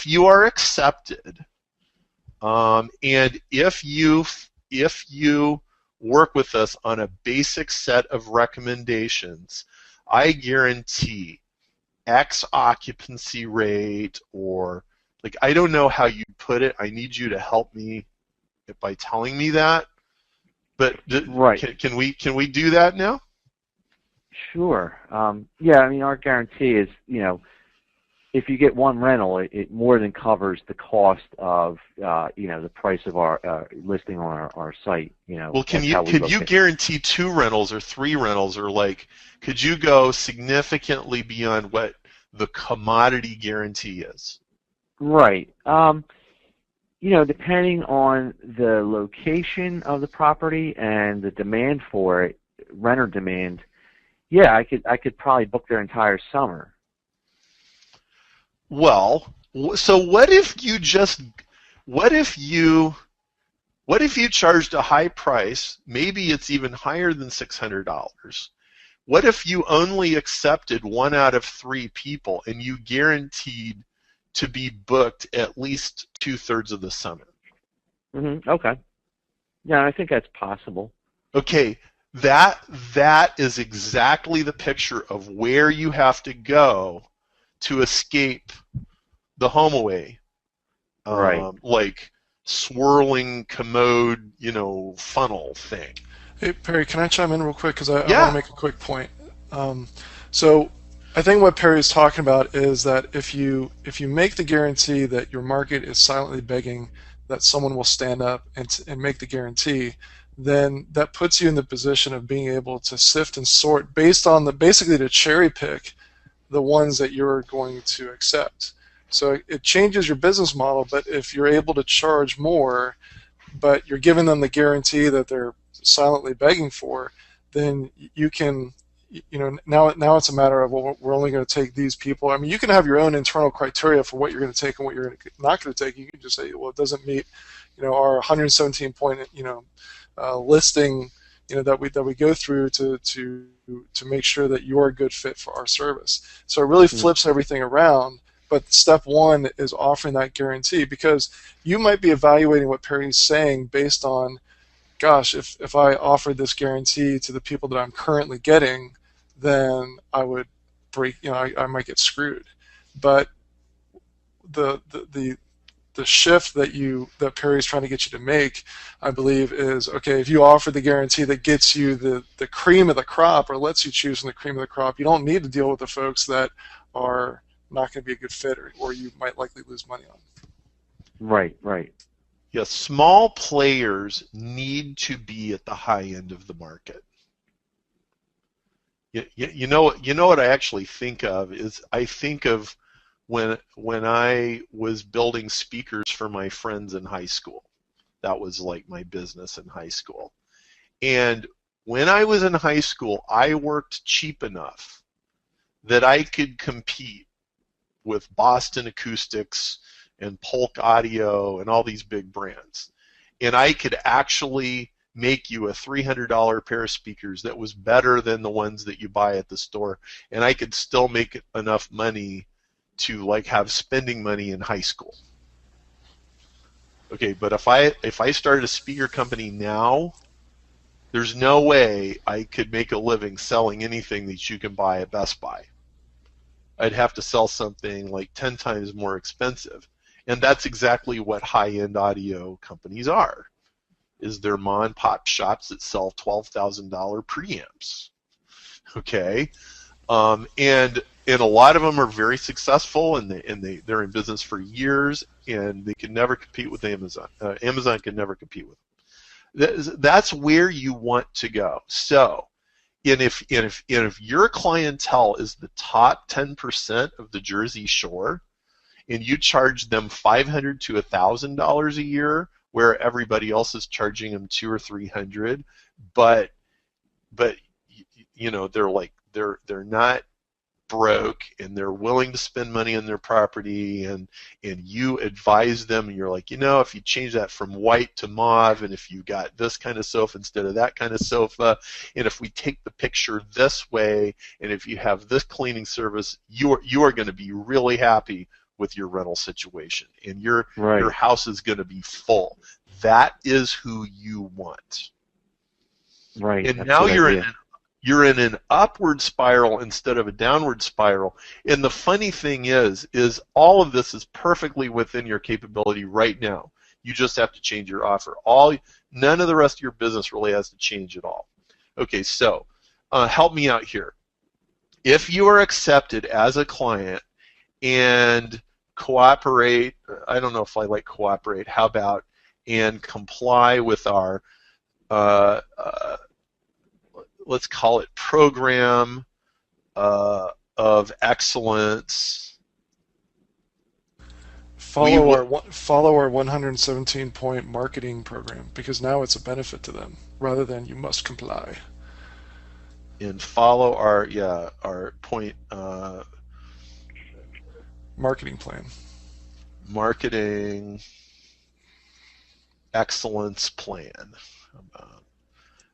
you are accepted, and if you work with us on a basic set of recommendations, I guarantee X occupancy rate, or I don't know how you put it. I need you to help me by telling me that. But right. Can we do that now? Sure. Our guarantee is, if you get one rental, it more than covers the cost of, the price of our listing on our site. Well, could you guarantee 2 rentals or 3 rentals, or could you go significantly beyond what the commodity guarantee is? Right. Depending on the location of the property and the demand for it, renter demand, yeah, I could probably book their entire summer. Well, so what if you charged a high price? Maybe it's even higher than $600. What if you only accepted 1 out of 3 people and you guaranteed to be booked at least 2/3 of the summer? Okay. Yeah, I think that's possible. Okay, that is exactly the picture of where you have to go to escape the HomeAway, Right. like swirling commode, funnel thing. Hey, Perry, can I chime in real quick? Because I want Yeah. to make a quick point. So I think what Perry is talking about is that if you make the guarantee that your market is silently begging that someone will stand up and make the guarantee, then that puts you in the position of being able to sift and sort based on basically to cherry pick the ones that you're going to accept. So it changes your business model, but if you're able to charge more, but you're giving them the guarantee that they're silently begging for, then you can, now it's a matter of, well, we're only going to take these people. I mean, you can have your own internal criteria for what you're going to take and what you're not going to take. You can just say, well, it doesn't meet, our 117 point, listing, that we go through to make sure that you're a good fit for our service. So it really flips everything around. But step one is offering that guarantee, because you might be evaluating what Perry's saying based on, gosh, if I offered this guarantee to the people that I'm currently getting, then I would break, I might get screwed. But the shift that Perry's trying to get you to make, I believe, is, okay, if you offer the guarantee that gets you the cream of the crop, or lets you choose from the cream of the crop, you don't need to deal with the folks that are not going to be a good fit, or you might likely lose money on. Right. Yes, small players need to be at the high end of the market. You know what I actually think of is, I think of when I was building speakers for my friends in high school. That was like my business in high school. And when I was in high school, I worked cheap enough that I could compete with Boston Acoustics and Polk Audio and all these big brands. And I could actually make you a $300 pair of speakers that was better than the ones that you buy at the store, and I could still make enough money to have spending money in high school. Okay, but if I started a speaker company now, there's no way I could make a living selling anything that you can buy at Best Buy. I'd have to sell something like 10 times more expensive. And that's exactly what high-end audio companies are, is they're mom-and-pop shops that sell $12,000 preamps. Okay? And a lot of them are very successful, and they're in business for years, and they can never compete with Amazon. Amazon can never compete with them. That's where you want to go. So, and if your clientele is the top 10% of the Jersey Shore, and you charge them $500 to $1,000 a year, where everybody else is charging them $200 or $300, but they're not broke, and they're willing to spend money on their property, and you advise them, and you're like, if you change that from white to mauve, and if you got this kind of sofa instead of that kind of sofa, and if we take the picture this way, and if you have this cleaning service, you are going to be really happy with your rental situation, and your house is going to be full. That is who you want. Right. And now you're in an upward spiral instead of a downward spiral. And the funny thing is all of this is perfectly within your capability right now. You just have to change your offer. None of the rest of your business really has to change at all. Okay, so help me out here. If you are accepted as a client and cooperate, I don't know if I like cooperate, how about, and comply with our let's call it program of excellence. follow our 117-point marketing program, because now it's a benefit to them rather than you must comply. And follow our point Marketing plan. Marketing excellence plan.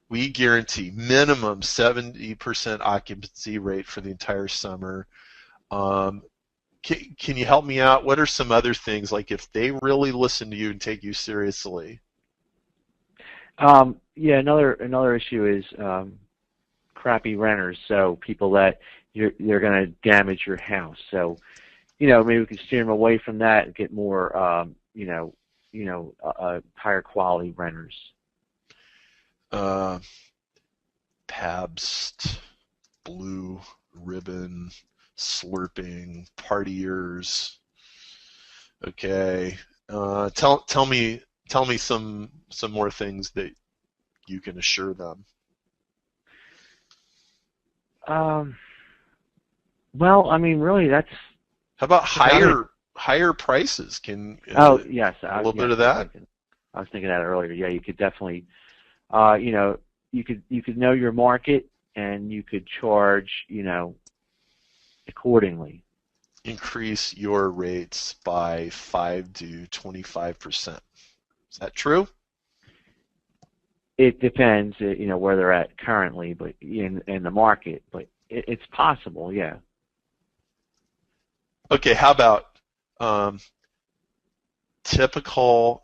We guarantee minimum 70% occupancy rate for the entire summer. Can you help me out? What are some other things, like if they really listen to you and take you seriously? Yeah, another issue is crappy renters. So people that they're going to damage your house. So maybe we can steer them away from that and get more higher quality renters. Pabst, Blue Ribbon, Slurping, partiers. Okay, tell me some more things that you can assure them. Well, I mean, really, that's. How about higher prices? Yes, a little bit of that. I was thinking that earlier. Yeah, you could definitely, you could know your market and you could charge, accordingly. Increase your rates by 5 to 25%. Is that true? It depends, where they're at currently, but in the market. But it's possible, yeah. Okay, how about typical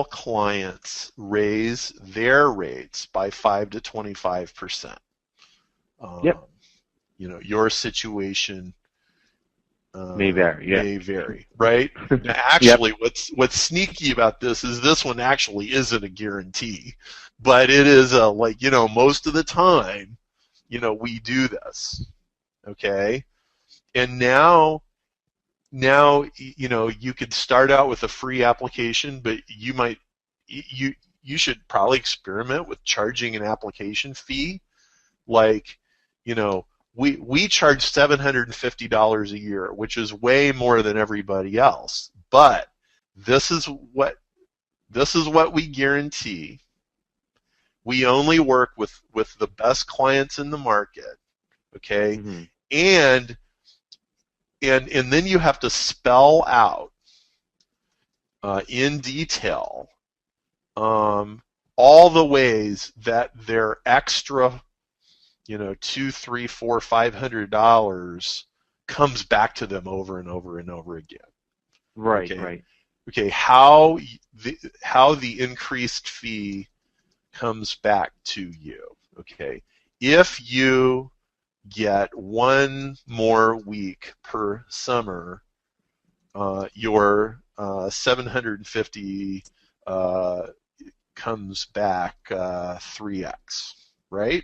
clients raise their rates by 5 to 25%. Yep. Your situation may vary. Yeah. May vary, right? Now, actually, yep. What's sneaky about this is this one actually isn't a guarantee, but it is most of the time, we do this, okay? And now you could start out with a free application, but you should probably experiment with charging an application fee. We charge $750 a year, which is way more than everybody else. But this is what we guarantee. We only work with the best clients in the market, okay? Mm-hmm. And then you have to spell out in detail all the ways that their extra, $200, $300, $400, $500 comes back to them over and over and over again. Right. Okay? Right. Okay. How the increased fee comes back to you. Okay. If you get one more week per summer, your 750 comes back 3x, right?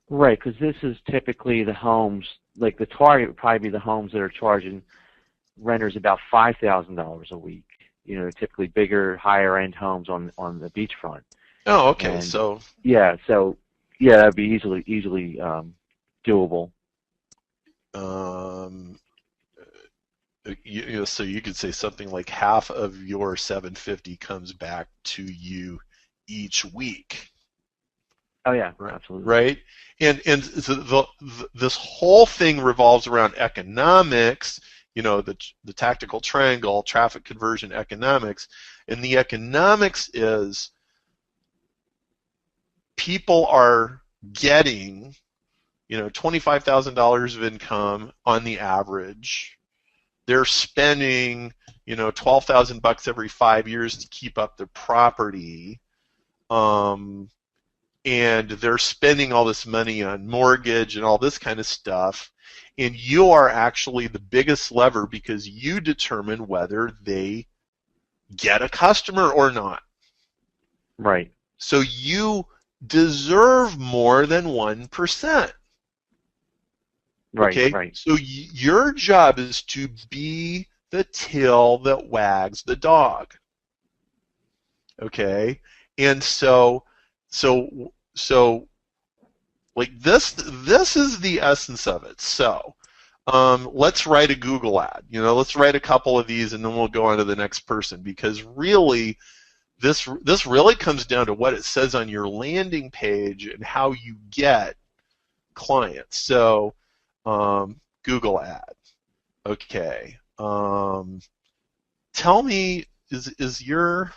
Right, because this is typically the homes, like the target would probably be the homes that are charging renters about $5,000 a week. Typically bigger, higher-end homes on the beachfront. Oh, okay. And so that'd be easily doable. So you could say something like half of your 750 comes back to you each week. Oh yeah, right. Absolutely. Right, and this whole thing revolves around economics. The tactical triangle, traffic conversion economics, and the economics is people are getting $25,000 of income on the average. They're spending $12,000 every 5 years to keep up their property. And they're spending all this money on mortgage and all this kind of stuff, and you are actually the biggest lever because you determine whether they get a customer or not. Right. So you deserve more than 1%. Right, okay? Right. So your job is to be the tail that wags the dog. Okay? And so like this is the essence of it. So let's write a Google ad. Let's write a couple of these, and then we'll go on to the next person, because really, this really comes down to what it says on your landing page and how you get clients. So, Google ad. Okay. Tell me, is your,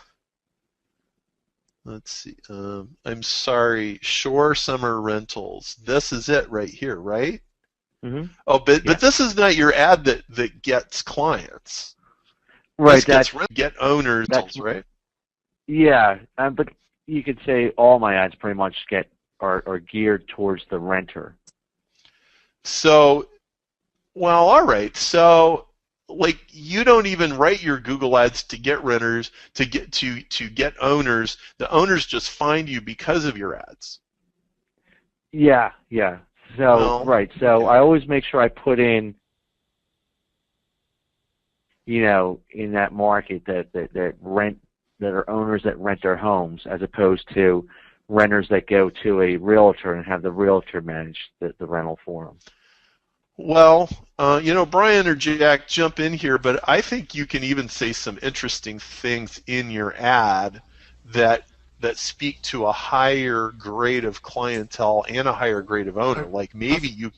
let's see, I'm sorry, Shore Summer Rentals. This is it right here, right? Mm-hmm. Oh, but this is not your ad that gets clients. Right. This get owners, right? Yeah, but you could say all my ads pretty much are geared towards the renter. So, well, all right. So, like, you don't even write your Google ads to get renters, to get owners. The owners just find you because of your ads. Yeah. So right. So I always make sure I put in, in that market that are owners that rent their homes, as opposed to renters that go to a realtor and have the realtor manage the rental for them. Well, Brian or Jack, jump in here, but I think you can even say some interesting things in your ad that speak to a higher grade of clientele and a higher grade of owner. Like maybe you...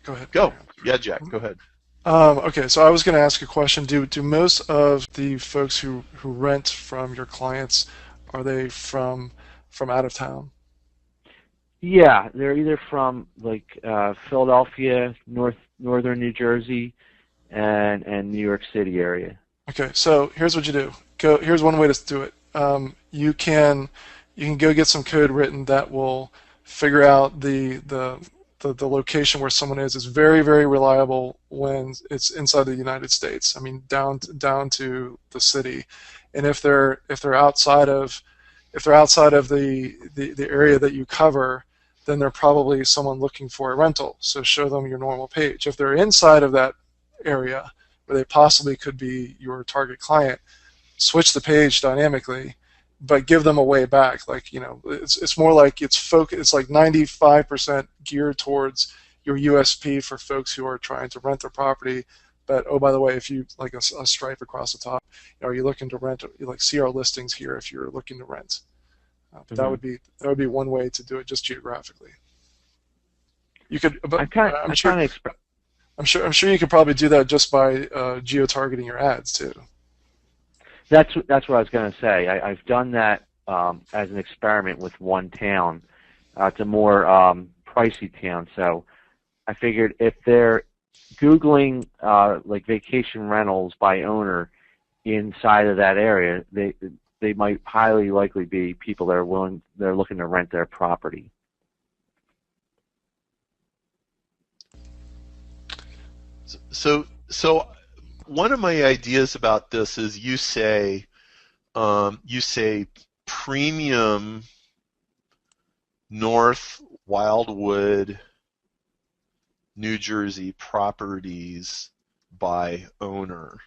Go ahead. Go. Yeah, Jack, go ahead. Okay, so I was going to ask a question. Do most of the folks who rent from your clients, are they from out of town? Yeah, they're either from Philadelphia, northern New Jersey, and New York City area. Okay, so here's what you do. Here's one way to do it. You can go get some code written that will figure out the location where someone is. It's very, very reliable when it's inside the United States. I mean, down to the city. And if they're outside of the area that you cover, then they're probably someone looking for a rental. So show them your normal page. If they're inside of that area where they possibly could be your target client, switch the page dynamically, but give them a way back. It's more like it's like 95% geared towards your USP for folks who are trying to rent their property. But oh, by the way, if you like a stripe across the top, are you looking to rent? See our listings here if you're looking to rent. That would be one way to do it, just geographically. You could. I'm sure you could probably do that just by geo-targeting your ads too. That's what I was going to say. I've done that as an experiment with one town. It's a more pricey town, so I figured if they're Googling vacation rentals by owner inside of that area, they might highly likely be people that they're looking to rent their property. So one of my ideas about this is you say premium North Wildwood, New Jersey properties by owner.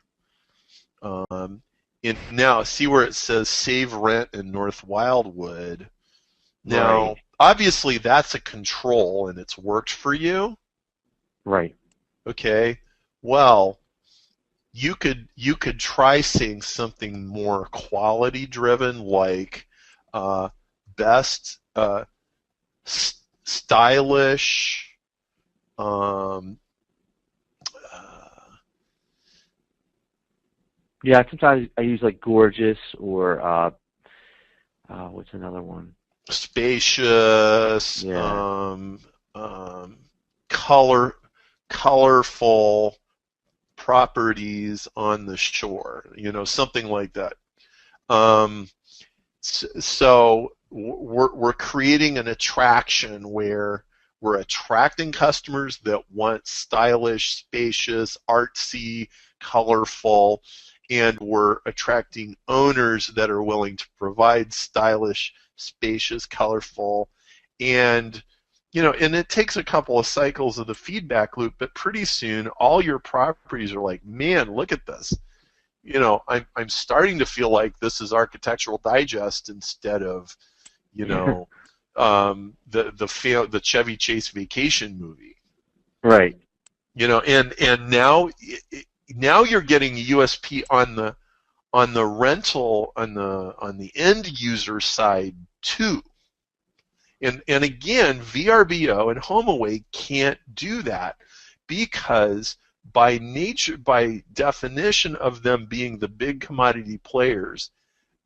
Now, see where it says save rent in North Wildwood. Now, right. Obviously, that's a control, and it's worked for you. Right. Okay. Well, you could try saying something more quality-driven, like best stylish. Yeah, sometimes I use gorgeous or what's another one? Spacious. Yeah. Colorful properties on the shore. Something like that. So we're creating an attraction where we're attracting customers that want stylish, spacious, artsy, colorful, and we're attracting owners that are willing to provide stylish, spacious, colorful, and and it takes a couple of cycles of the feedback loop, but pretty soon all your properties are like, man, look at this. I'm starting to feel like this is Architectural Digest instead of, the Chevy Chase vacation movie. Right. and now you're getting a USP on the rental on the end user side too. And again, VRBO and HomeAway can't do that because by definition of them being the big commodity players,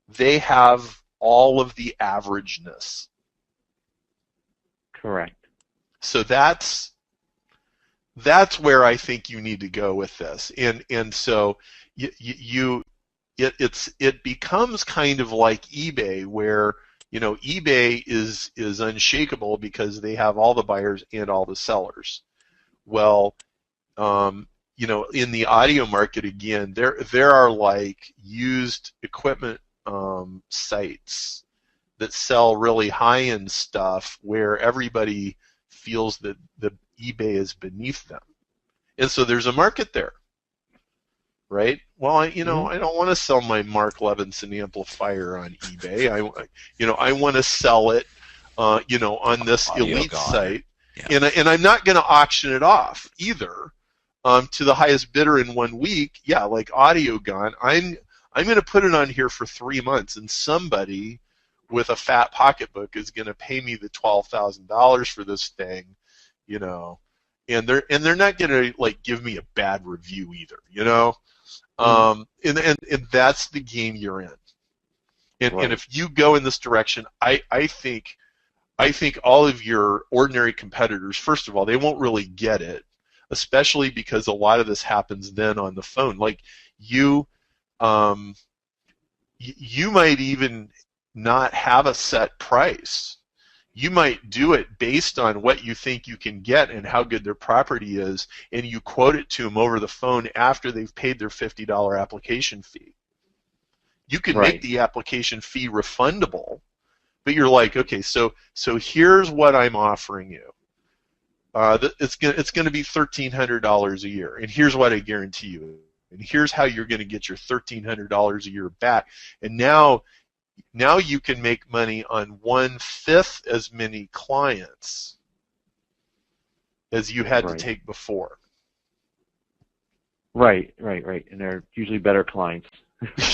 they have all of the averageness. Correct. So that's where I think you need to go with this. And so it becomes kind of like eBay, where eBay is unshakable because they have all the buyers and all the sellers. Well, in the audio market, again, there are like used equipment sites that sell really high-end stuff where everybody feels that the eBay is beneath them, and so there's a market there, right? Well, I don't want to sell my Mark Levinson amplifier on eBay. I want to sell it, on this elite site, yeah. and I'm not going to auction it off either to the highest bidder in 1 week. Yeah, like AudioGone, I'm going to put it on here for 3 months, and somebody with a fat pocketbook is going to pay me the $12,000 for this thing, and they're not going to like give me a bad review either, and that's the game you're in. And Right. and if you go in this direction, I think all of your ordinary competitors, first of all, they won't really get it, especially because a lot of this happens then on the phone. Like you might even not have a set price. You might do it based on what you think you can get and how good their property is, and you quote it to them over the phone after they've paid their $50 application fee. You can Right. make the application fee refundable, but you're like, okay, so here's what I'm offering you. It's going to be $1,300 a year, and here's what I guarantee you, and here's how you're going to get your $1,300 a year back. And now you can make money on 1/5 as many clients as you had Right. to take before. Right. And they're usually better clients.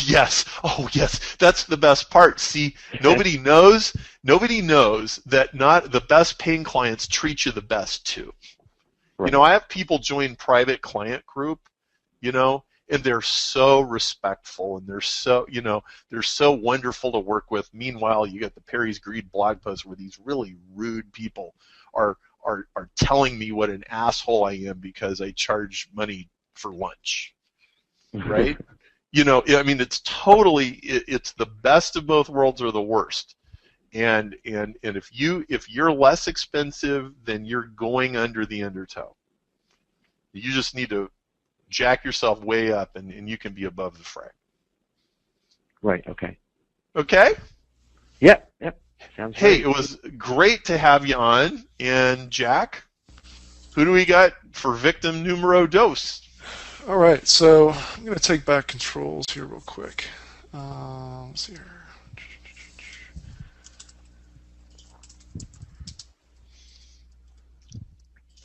Yes. Oh, yes. That's the best part. See, nobody knows that not the best paying clients treat you the best too. Right. I have people join private client group, and they're so respectful, and they're so wonderful to work with. Meanwhile, you got the Perry's Greed blog post where these really rude people are telling me what an asshole I am because I charge money for lunch, right? It's totally, it's the best of both worlds or the worst. And if you're less expensive, then you're going under the undertow. You just need to jack yourself way up, and you can be above the fray. Right. Okay. Okay? Yep. Sounds Hey, great. it was great to have you on. And Jack, who do we got for victim numero dos? All right, so I'm going to take back controls here real quick. Let's see here.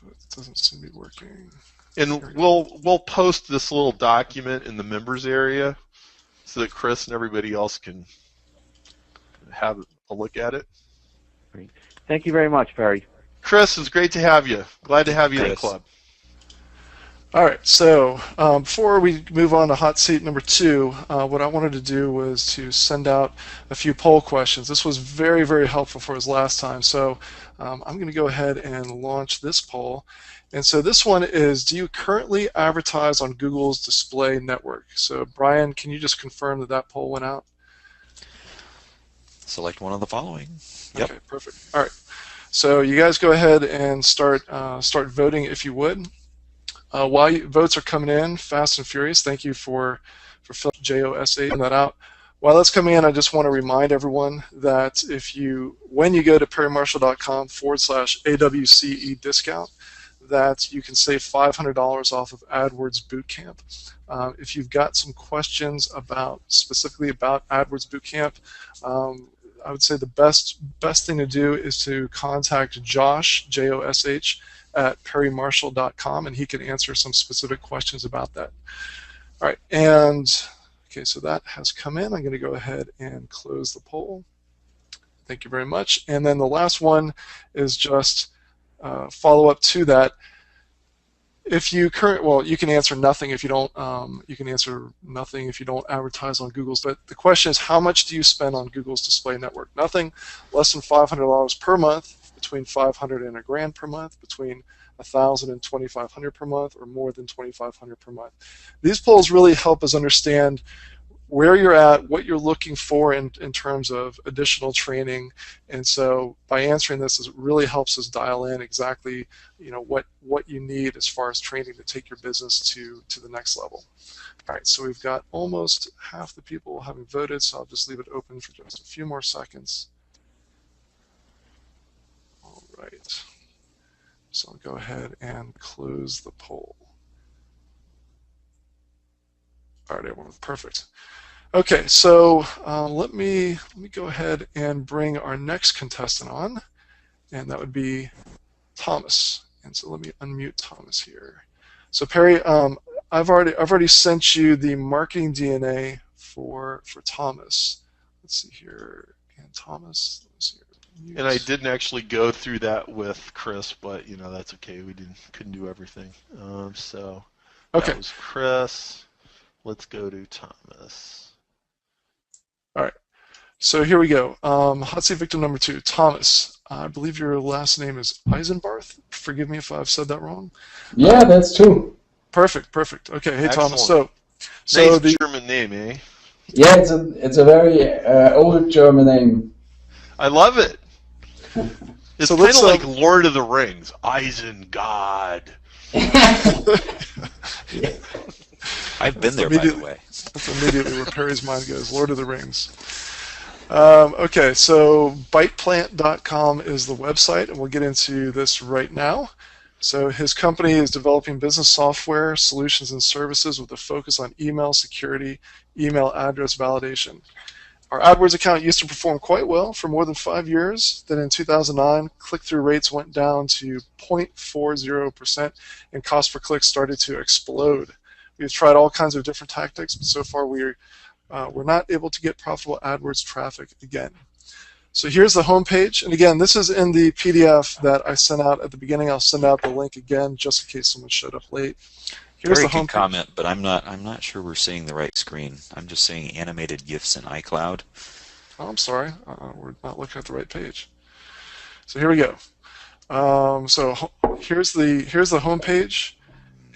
It doesn't seem to be working. And we'll post this little document in the members area so that Chris and everybody else can have a look at it. Great. Thank you very much, Perry. Chris, it's great to have you. Glad to have you in the Chris. club. All right, so before we move on to hot seat number 2, what I wanted to do was to send out a few poll questions. This was very, very helpful for us last time, so I'm going to go ahead and launch this poll. And so this one is, do you currently advertise on Google's display network? So Brian, can you just confirm that poll went out? Select one of the following. Yep. Okay, perfect. All right, so you guys go ahead and start voting if you would. While votes are coming in, fast and furious, thank you for filling JOS8 that out. While that's coming in, I just want to remind everyone that when you go to perrymarshall.com/AWCE discount, that you can save $500 off of AdWords Bootcamp. If you've got some questions specifically about AdWords Bootcamp, I would say the best thing to do is to contact Josh, Josh, chris@perrymarshall.com, and he can answer some specific questions about that. All right, and okay, so that has come in. I'm going to go ahead and close the poll. Thank you very much. And then the last one is just follow up to that. If you you can answer nothing if you don't. You can answer nothing if you don't advertise on Google's. But the question is, how much do you spend on Google's display network? Nothing. Less than $500 per month. Between $500 and $1,000 per month. Between $1,000 and $2,500 per month, or more than $2,500 per month. These polls really help us understand where you're at, what you're looking for in terms of additional training, and so by answering this, it really helps us dial in exactly, what you need as far as training to take your business to the next level. All right, so we've got almost half the people having voted, so I'll just leave it open for just a few more seconds. All right, so I'll go ahead and close the poll. All right, everyone, perfect. Okay, so let me go ahead and bring our next contestant on, and that would be Thomas. And so let me unmute Thomas here. So Perry, I've already sent you the marketing DNA for Thomas. Let's see here, and Thomas. Let's see here. And I didn't actually go through that with Chris, but that's okay. We couldn't do everything. So okay. That was Chris. Let's go to Thomas. All right. So here we go. Hot seat victim number 2, Thomas. I believe your last name is Eisenbarth. Forgive me if I've said that wrong. Yeah, that's true. Perfect. Okay. Hey, Excellent. Thomas. So nice the German name, eh? Yeah, it's a very old German name. I love it. It's So kind let's, of like Lord of the Rings. Isengard. I've been there, by the way. That's immediately where Perry's mind goes. Lord of the Rings. Okay, so biteplant.com is the website, and we'll get into this right now. So his company is developing business software, solutions, and services with a focus on email security, email address validation. Our AdWords account used to perform quite well for more than 5 years. Then in 2009, click-through rates went down to 0.40%, and cost per click started to explode. We've tried all kinds of different tactics, but so far we're not able to get profitable AdWords traffic again. So here's the home page, and again, this is in the PDF that I sent out at the beginning. I'll send out the link again just in case someone showed up late. Here's Terry the home can comment, but I'm not sure we're seeing the right screen. I'm just seeing animated GIFs in iCloud. Oh, I'm sorry, we're not looking at the right page. So here we go. So here's the home page.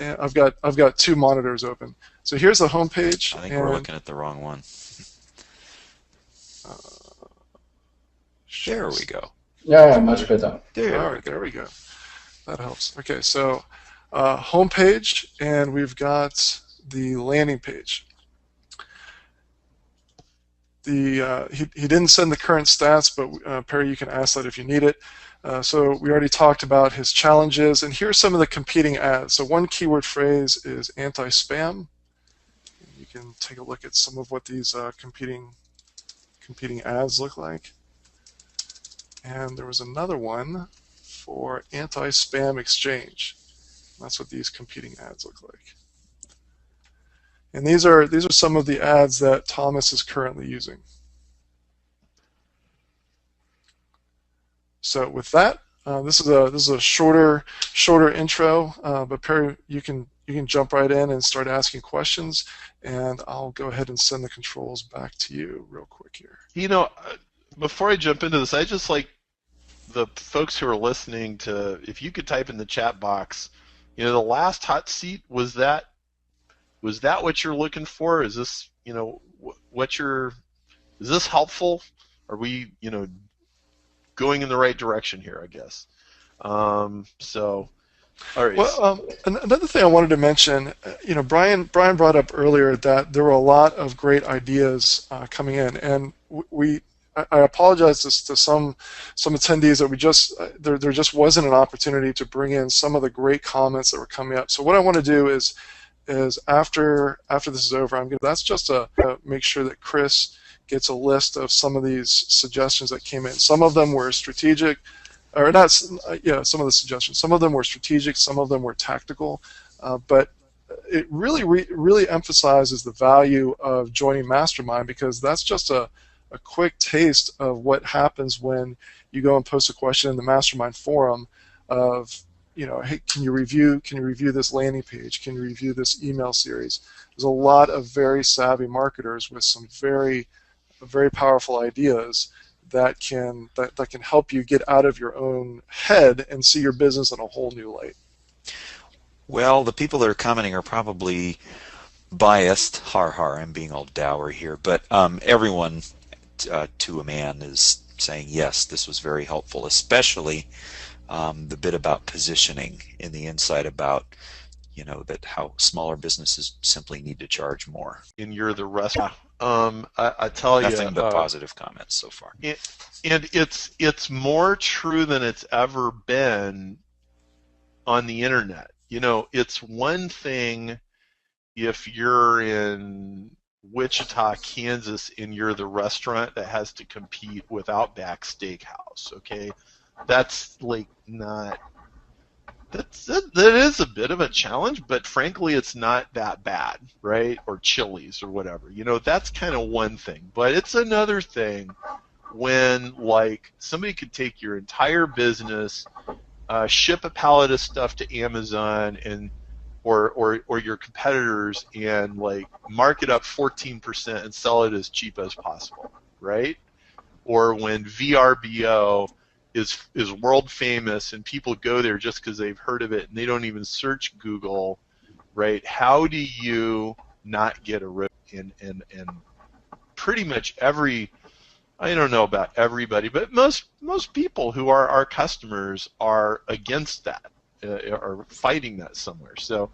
And I've got 2 monitors open. So here's the home page. I think we're looking at the wrong one. There we go. Yeah, much better. All right, there we go. That helps. Okay, so home page, and we've got the landing page. He didn't send the current stats, but Perry, you can ask that if you need it. So we already talked about his challenges, and here are some of the competing ads. So one keyword phrase is anti-spam. You can take a look at some of what these competing ads look like. And there was another one for anti-spam exchange. That's what these competing ads look like. And these are some of the ads that Thomas is currently using. So with that, this is a shorter intro, but Perry, you can jump right in and start asking questions, and I'll go ahead and send the controls back to you real quick here. Before I jump into this, I just like the folks who are listening to, if you could type in the chat box, the last hot seat, was that what you're looking for? Is this, is this helpful? Are we, going in the right direction here, I guess. So, all right. Well, another thing I wanted to mention, Brian brought up earlier that there were a lot of great ideas coming in, and I apologize to some attendees that there just wasn't an opportunity to bring in some of the great comments that were coming up. So what I want to do is after this is over, that's just to make sure that Chris gets a list of some of these suggestions that came in. Some of them were strategic, or not, some of the suggestions. Some of them were strategic, some of them were tactical, but it really emphasizes the value of joining Mastermind, because that's just a quick taste of what happens when you go and post a question in the Mastermind forum of, hey, can you review this landing page? Can you review this email series? There's a lot of very savvy marketers with some very powerful ideas that can help you get out of your own head and see your business in a whole new light. Well, the people that are commenting are probably biased. I'm being all dour here, but everyone to a man is saying yes, this was very helpful, especially the bit about positioning in the insight about that how smaller businesses simply need to charge more. And you're the rest. I tell you, nothing but positive comments so far. And it's more true than it's ever been on the internet. It's one thing if you're in Wichita, Kansas, and you're the restaurant that has to compete with Outback Steakhouse. Okay, that's like not. That is a bit of a challenge, but frankly, it's not that bad, right? Or Chili's or whatever. That's kind of one thing. But it's another thing when, like, somebody could take your entire business, ship a pallet of stuff to Amazon or your competitors, and like mark it up 14% and sell it as cheap as possible, right? Or when VRBO is world famous and people go there just because they've heard of it and they don't even search Google, right? How do you not get a rip? And pretty much I don't know about everybody, but most people who are our customers are against that, are fighting that somewhere. So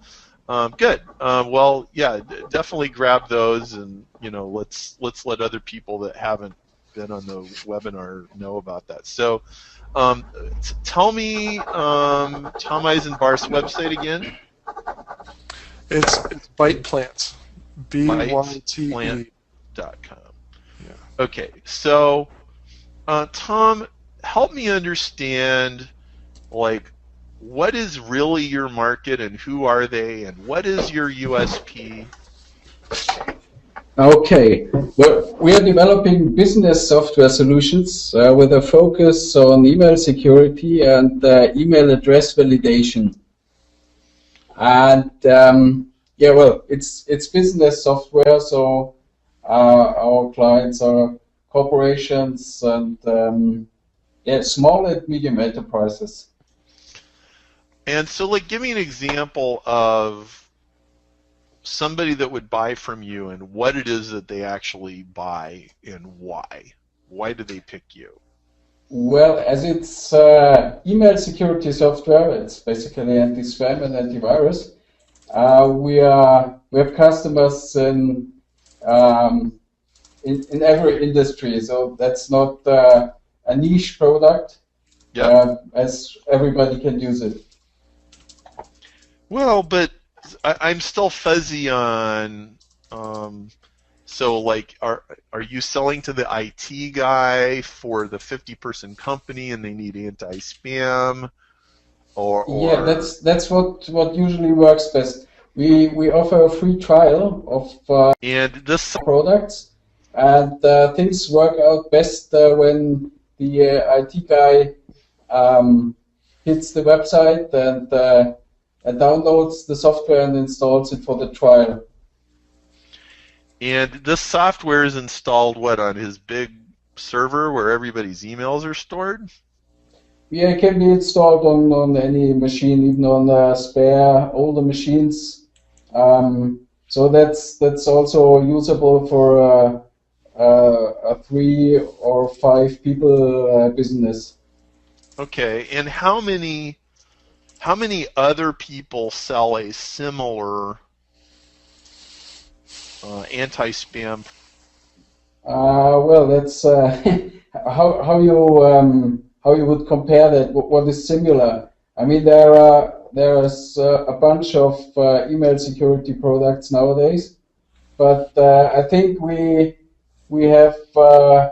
good. Well, yeah, definitely grab those, and let's let other people that haven't been on the webinar know about that. So tell me Tom Eisenbarth's website again. It's BytePlant. BYTE.com. Yeah. Okay, so Tom, help me understand, like, what is really your market and who are they and what is your USP? Okay, well, we are developing business software solutions with a focus on email security and email address validation. And yeah, well, it's business software, so our clients are corporations and yeah, small and medium enterprises. And so, like, give me an example of somebody that would buy from you and what it is that they actually buy and why. Why do they pick you? Well, as it's email security software, it's basically anti-spam and antivirus. We have customers in every industry, so that's not a niche product. Yeah. As everybody can use it. Well, but I'm still fuzzy on. So, like, are you selling to the IT guy for the 50-person company and they need anti-spam, or? Yeah, that's what usually works best. We offer a free trial of and this products, and things work out best when the IT guy hits the website and downloads the software and installs it for the trial. And this software is installed, what, on his big server where everybody's emails are stored? Yeah, it can be installed on any machine, even on spare older machines. So that's also usable for a 3 or 5 people business. Okay, and how many other people sell a similar anti-spam? Well, that's how you would compare that. What is similar? I mean, there's a bunch of email security products nowadays, but I think we have a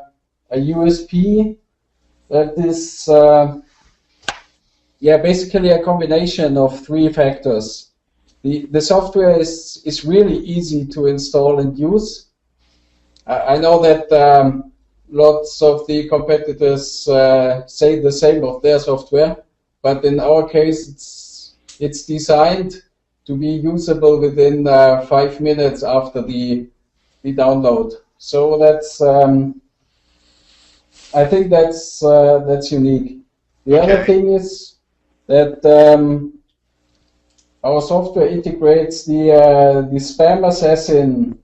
USP that is yeah, basically a combination of three factors. The software is really easy to install and use. I know that lots of the competitors say the same of their software, but in our case, it's designed to be usable within 5 minutes after the download. So that's I think that's unique. The other thing is that our software integrates the spam assassin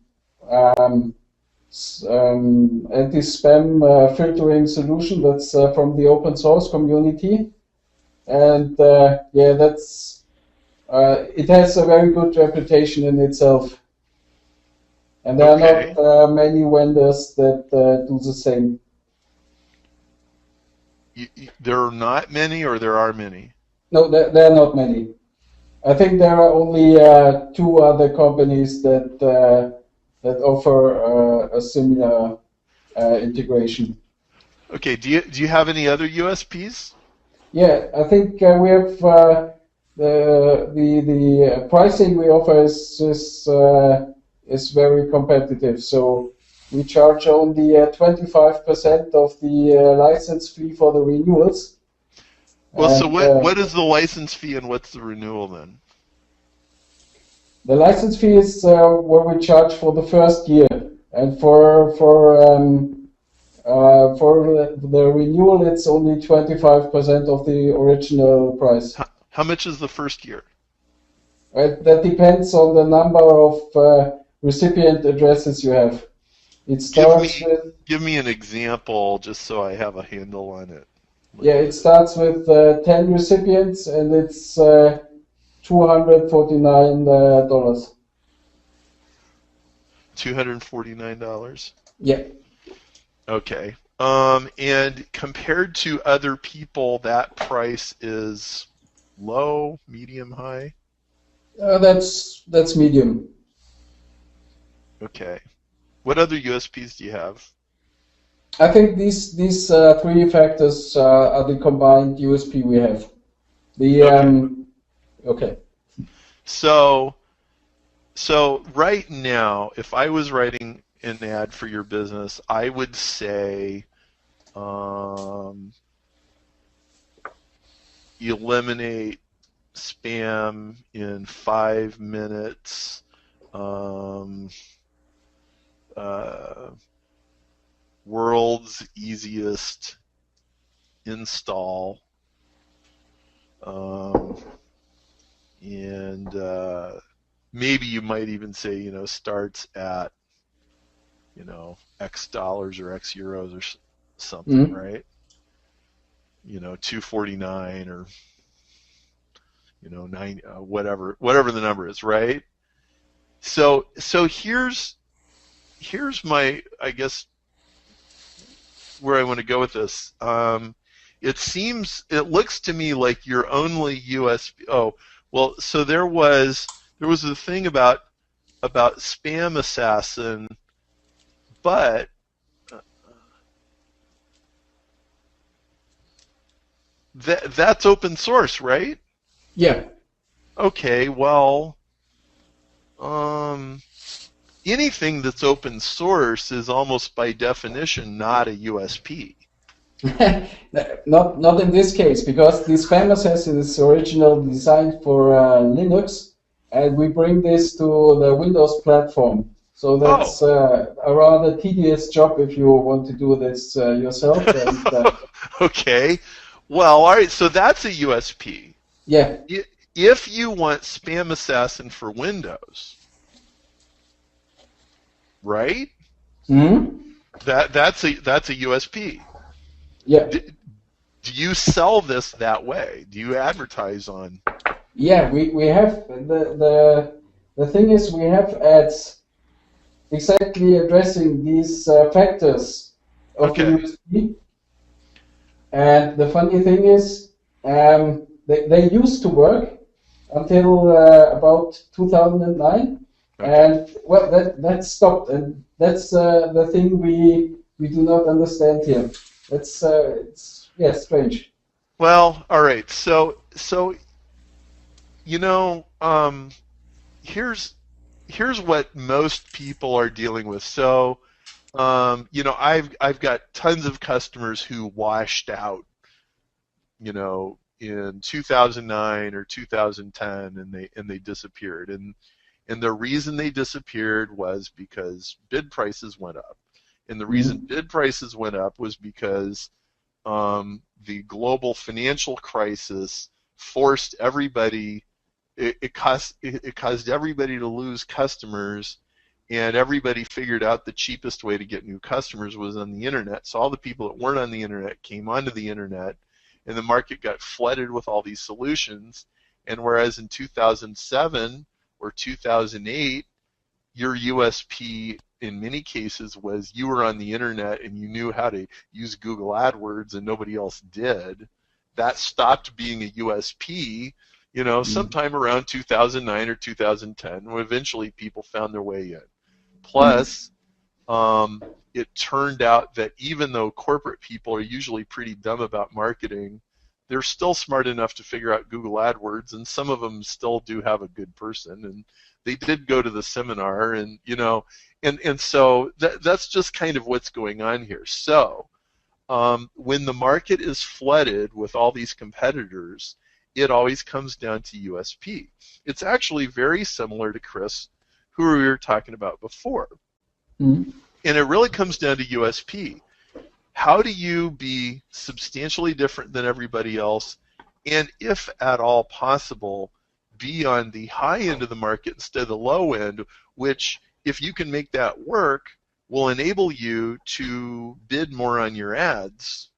anti-spam filtering solution that's from the open source community, and yeah, that's it has a very good reputation in itself, and there are not many vendors that do the same. There are not many, or there are many? No, there are not many. I think there are only 2 other companies that offer a similar integration. Okay. Do you have any other USPs? Yeah, I think we have the pricing we offer is very competitive. So we charge only 25% of the license fee for the renewals. Well, so what is the license fee and what's the renewal then? The license fee is what we charge for the first year, and for the renewal, it's only 25% of the original price. How much is the first year? That depends on the number of recipient addresses you have. It starts give me an example, just so I have a handle on it. Yeah, it starts with 10 recipients, and it's $249. $249? Yeah. Okay. And compared to other people, that price is low, medium, high? That's medium. Okay. What other USPs do you have? I think these 3 factors are the combined USP we have. Okay. So right now, if I was writing an ad for your business, I would say eliminate spam in 5 minutes. World's easiest install. And maybe you might even say, starts at, X dollars or X euros or something, right? $249 or, 9, whatever the number is, right? So here's my, I guess, where I want to go with this. It looks to me like your only USB. Oh, well, so there was a thing about Spam Assassin, but that's open source, right? Yeah. Okay, well, anything that's open source is almost by definition not a USP. Not in this case, because the Spam Assassin is originally designed for Linux, and we bring this to the Windows platform. So that's a rather tedious job if you want to do this yourself. And, okay. Well, all right, so that's a USP. Yeah. If you want Spam Assassin for Windows, right? That's a USP. Yeah. Do you sell this that way? Do you advertise on? Yeah, we have the thing is we have ads exactly addressing these factors of the USP. And the funny thing is, they used to work until about 2009, and well, that stopped, and that's the thing we do not understand here. It's strange. Well, all right. So so you know, here's what most people are dealing with. So, you know, I've got tons of customers who washed out, you know, in 2009 or 2010, and they disappeared. And the reason they disappeared was because bid prices went up. And the reason bid prices went up was because the global financial crisis forced everybody. It caused everybody to lose customers, and everybody figured out the cheapest way to get new customers was on the internet. So all the people that weren't on the internet came onto the internet, and the market got flooded with all these solutions. And whereas in 2007 or 2008, your USP in many cases was you were on the internet and you knew how to use Google AdWords and nobody else did, that stopped being a USP, you know, sometime around 2009 or 2010, when eventually people found their way in. Plus, it turned out that even though corporate people are usually pretty dumb about marketing, they're still smart enough to figure out Google AdWords, and some of them still do have a good person, and they did go to the seminar, and you know, and so that's just kind of what's going on here. So when the market is flooded with all these competitors, it always comes down to USP. It's actually very similar to Chris, who we were talking about before. And it really comes down to USP. How do you be substantially different than everybody else, and if at all possible, be on the high end of the market instead of the low end, which, if you can make that work, will enable you to bid more on your ads,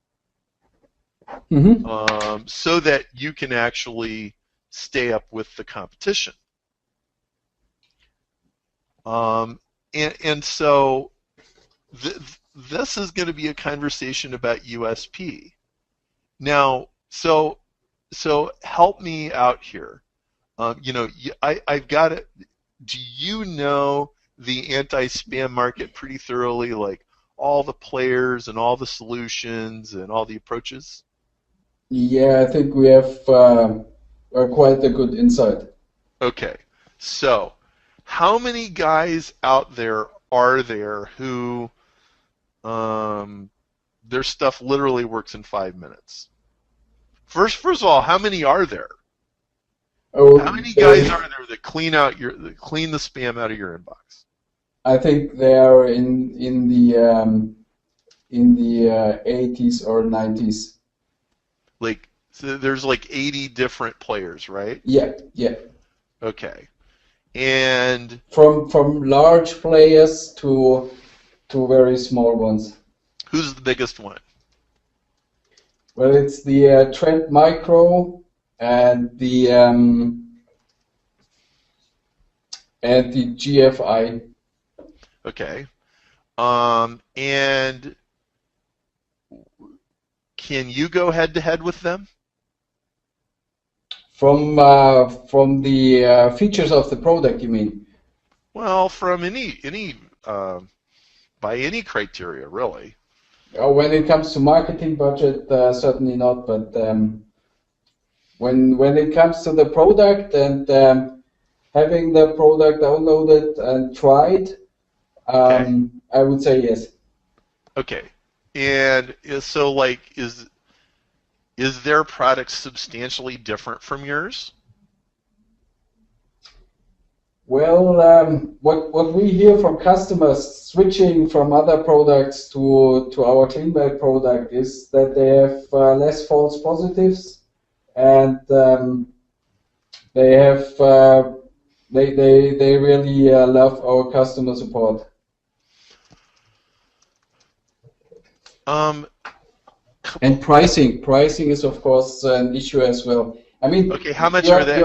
so that you can actually stay up with the competition. And so this is going to be a conversation about USP. Now, so help me out here. You know, I've got it. Do you know the anti-spam market pretty thoroughly, like all the players and all the solutions and all the approaches? Yeah, I think we have quite a good insight. Okay, so how many guys out there are there who their stuff literally works in 5 minutes? First of all, how many are there? Oh, how many guys are there that clean the spam out of your inbox? I think they are in the 80s or 90s. Like, so there's like 80 different players, right? Yeah. Okay. And from large players to very small ones. Who's the biggest one? Well, it's the Trend Micro and the GFI. Okay. And can you go head to head with them? From the features of the product, you mean? Well, from any by any criteria, really. When it comes to marketing budget, certainly not. But when it comes to the product and having the product downloaded and tried, Okay. I would say yes. Okay. And so, like, is their product substantially different from yours? Well, what we hear from customers switching from other products to our CleanBelt product is that they have less false positives, and they have they really love our customer support. And pricing is of course an issue as well. I mean, okay, how much are they?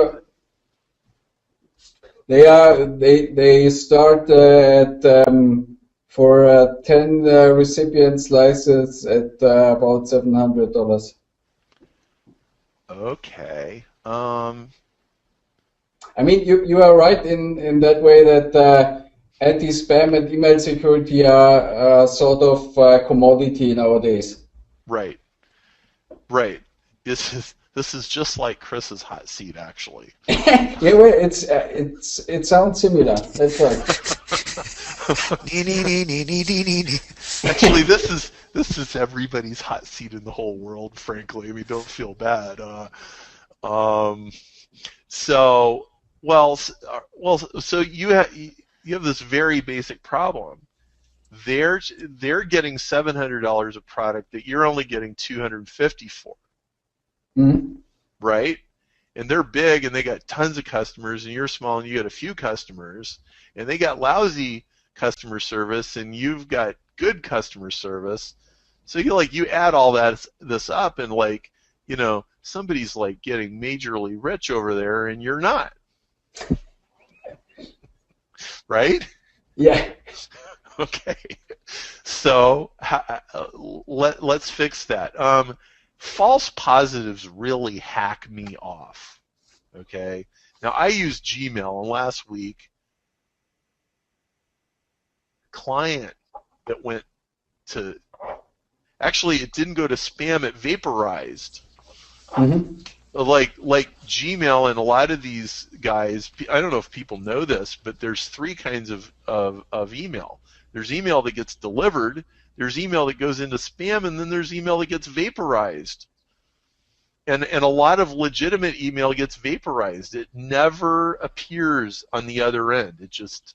They start at for 10 recipient slices at about $700. Okay. I mean, you are right in that way that anti-spam and email security are sort of commodity nowadays. Right. Right. This is just like Chris's hot seat, actually. Yeah, well, it sounds similar. That's right. Actually, this is everybody's hot seat in the whole world. Frankly, I mean, don't feel bad. So you have this very basic problem. They're getting $700 a product that you're only getting $250 for, right? And they're big and they got tons of customers, and you're small and you got a few customers, and they got lousy customer service and you've got good customer service. So you add all this up, and somebody's like getting majorly rich over there, and you're not, right? Yeah. Okay, so let's fix that. False positives really hack me off. Okay, now I use Gmail, and last week, a client that went to, actually it didn't go to spam, it vaporized. Mm-hmm. Like Gmail and a lot of these guys, I don't know if people know this, but there's three kinds of email. There's email that gets delivered, there's email that goes into spam, and then there's email that gets vaporized. And a lot of legitimate email gets vaporized. It never appears on the other end. It just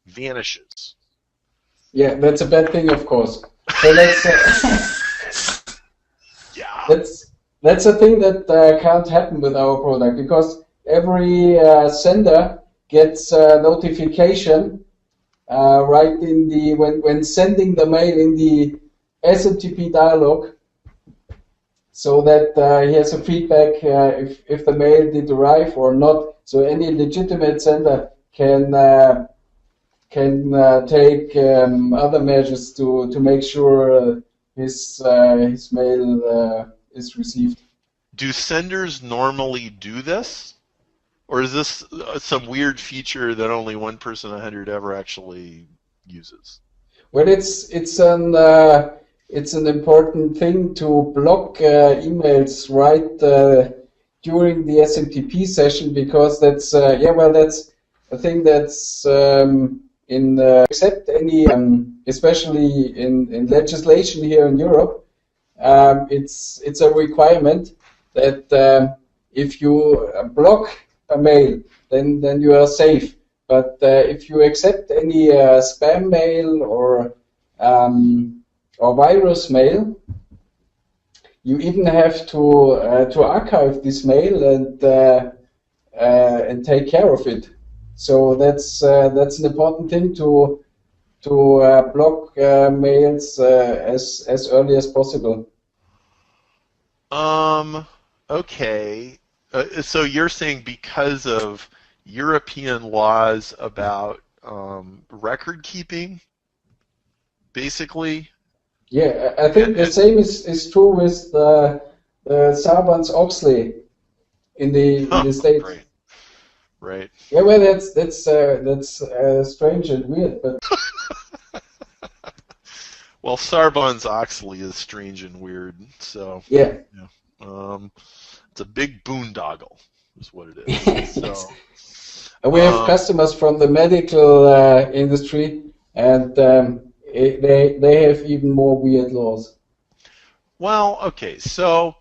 vanishes. Yeah, that's a bad thing, of course. So yeah. That's a thing that can't happen with our product, because every sender gets a notification right in the when sending the mail in the SMTP dialog, so that he has a feedback if the mail did arrive or not. So any legitimate sender can take other measures to make sure his mail is received. Do senders normally do this, or is this some weird feature that only one person 100 ever actually uses? Well, it's an important thing to block emails right during the SMTP session, because that's that's a thing that's except any especially in legislation here in Europe. It's a requirement that if you block a mail, then you are safe. But if you accept any spam mail or virus mail, you even have to archive this mail and take care of it. So that's an important thing to block mails as early as possible. Okay. So you're saying because of European laws about record keeping, basically? Yeah, I think the same is true with the Sarbanes-Oxley in the States. Right. Yeah, well, that's strange and weird, but. Well, Sarbanes-Oxley is strange and weird, so. Yeah. It's a big boondoggle, is what it is. So. We have customers from the medical industry, and they have even more weird laws. Well, okay, so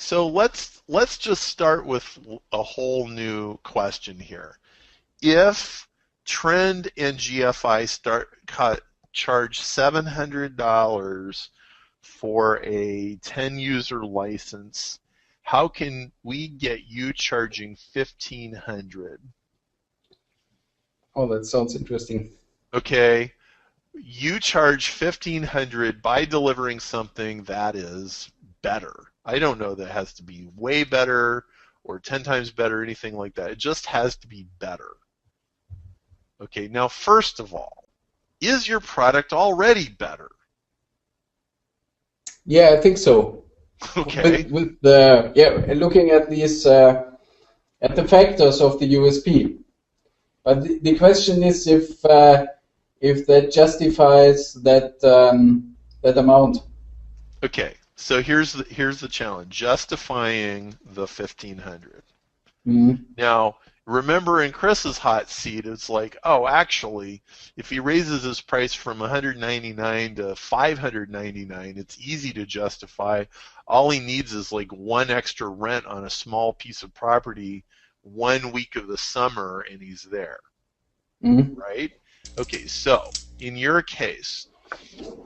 let's just start with a whole new question here. If Trend and GFI charge $700 for a 10-user license, how can we get you charging $1,500? Oh, that sounds interesting. Okay, you charge $1,500 by delivering something that is better. I don't know that it has to be way better or 10 times better, anything like that. It just has to be better. Okay, now first of all, is your product already better? Yeah, I think so. Okay. With looking at these at the factors of the USP. But the question is if that justifies that amount. Okay, So here's the challenge: justifying the 1,500. Mm. Now, remember in Chris's hot seat, it's like, oh, actually, if he raises his price from 199 to 599, it's easy to justify. All he needs is like one extra rent on a small piece of property 1 week of the summer, and he's there, Mm. right? Okay, so in your case,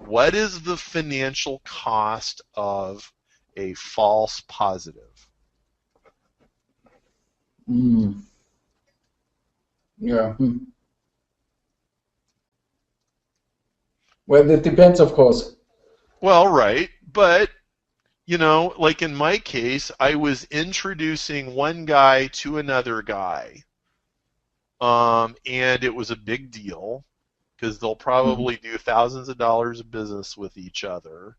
what is the financial cost of a false positive? Mm. Yeah. Hmm. Well, it depends, of course. Well, right, but you know, like in my case, I was introducing one guy to another guy, and it was a big deal because they'll Mm. probably do thousands of dollars of business with each other,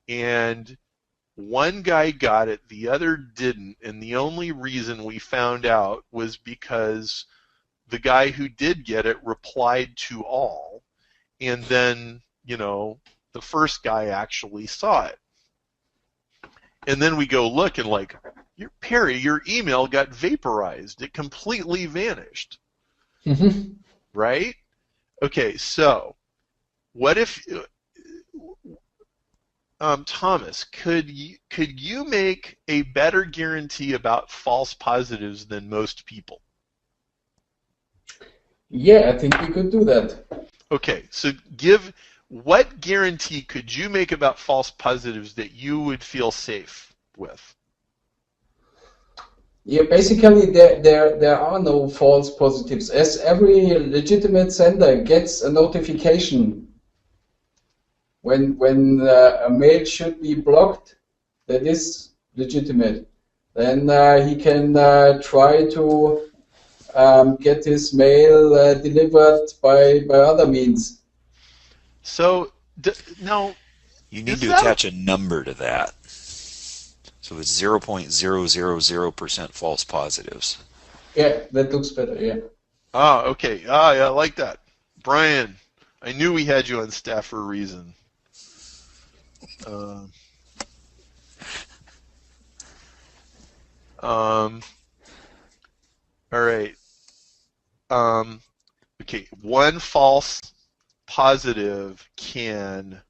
and one guy got it, the other didn't, and the only reason we found out was because the guy who did get it replied to all, and then, you know, the first guy actually saw it. And then we go look and like, Perry, your email got vaporized. It completely vanished, Mm-hmm. right? Okay, so what if, Thomas, could you make a better guarantee about false positives than most people? Yeah, I think we could do that. Okay, so what guarantee could you make about false positives that you would feel safe with? Yeah, basically there are no false positives, as every legitimate sender gets a notification when a mail should be blocked that is legitimate. Then he can try to get his mail delivered by other means. So now, You need is to that attach a number to that. So it's 0.000% false positives. Yeah, that looks better. Yeah. okay. Yeah, I like that. Brian, I knew we had you on staff for a reason. All right. Okay, one false positive can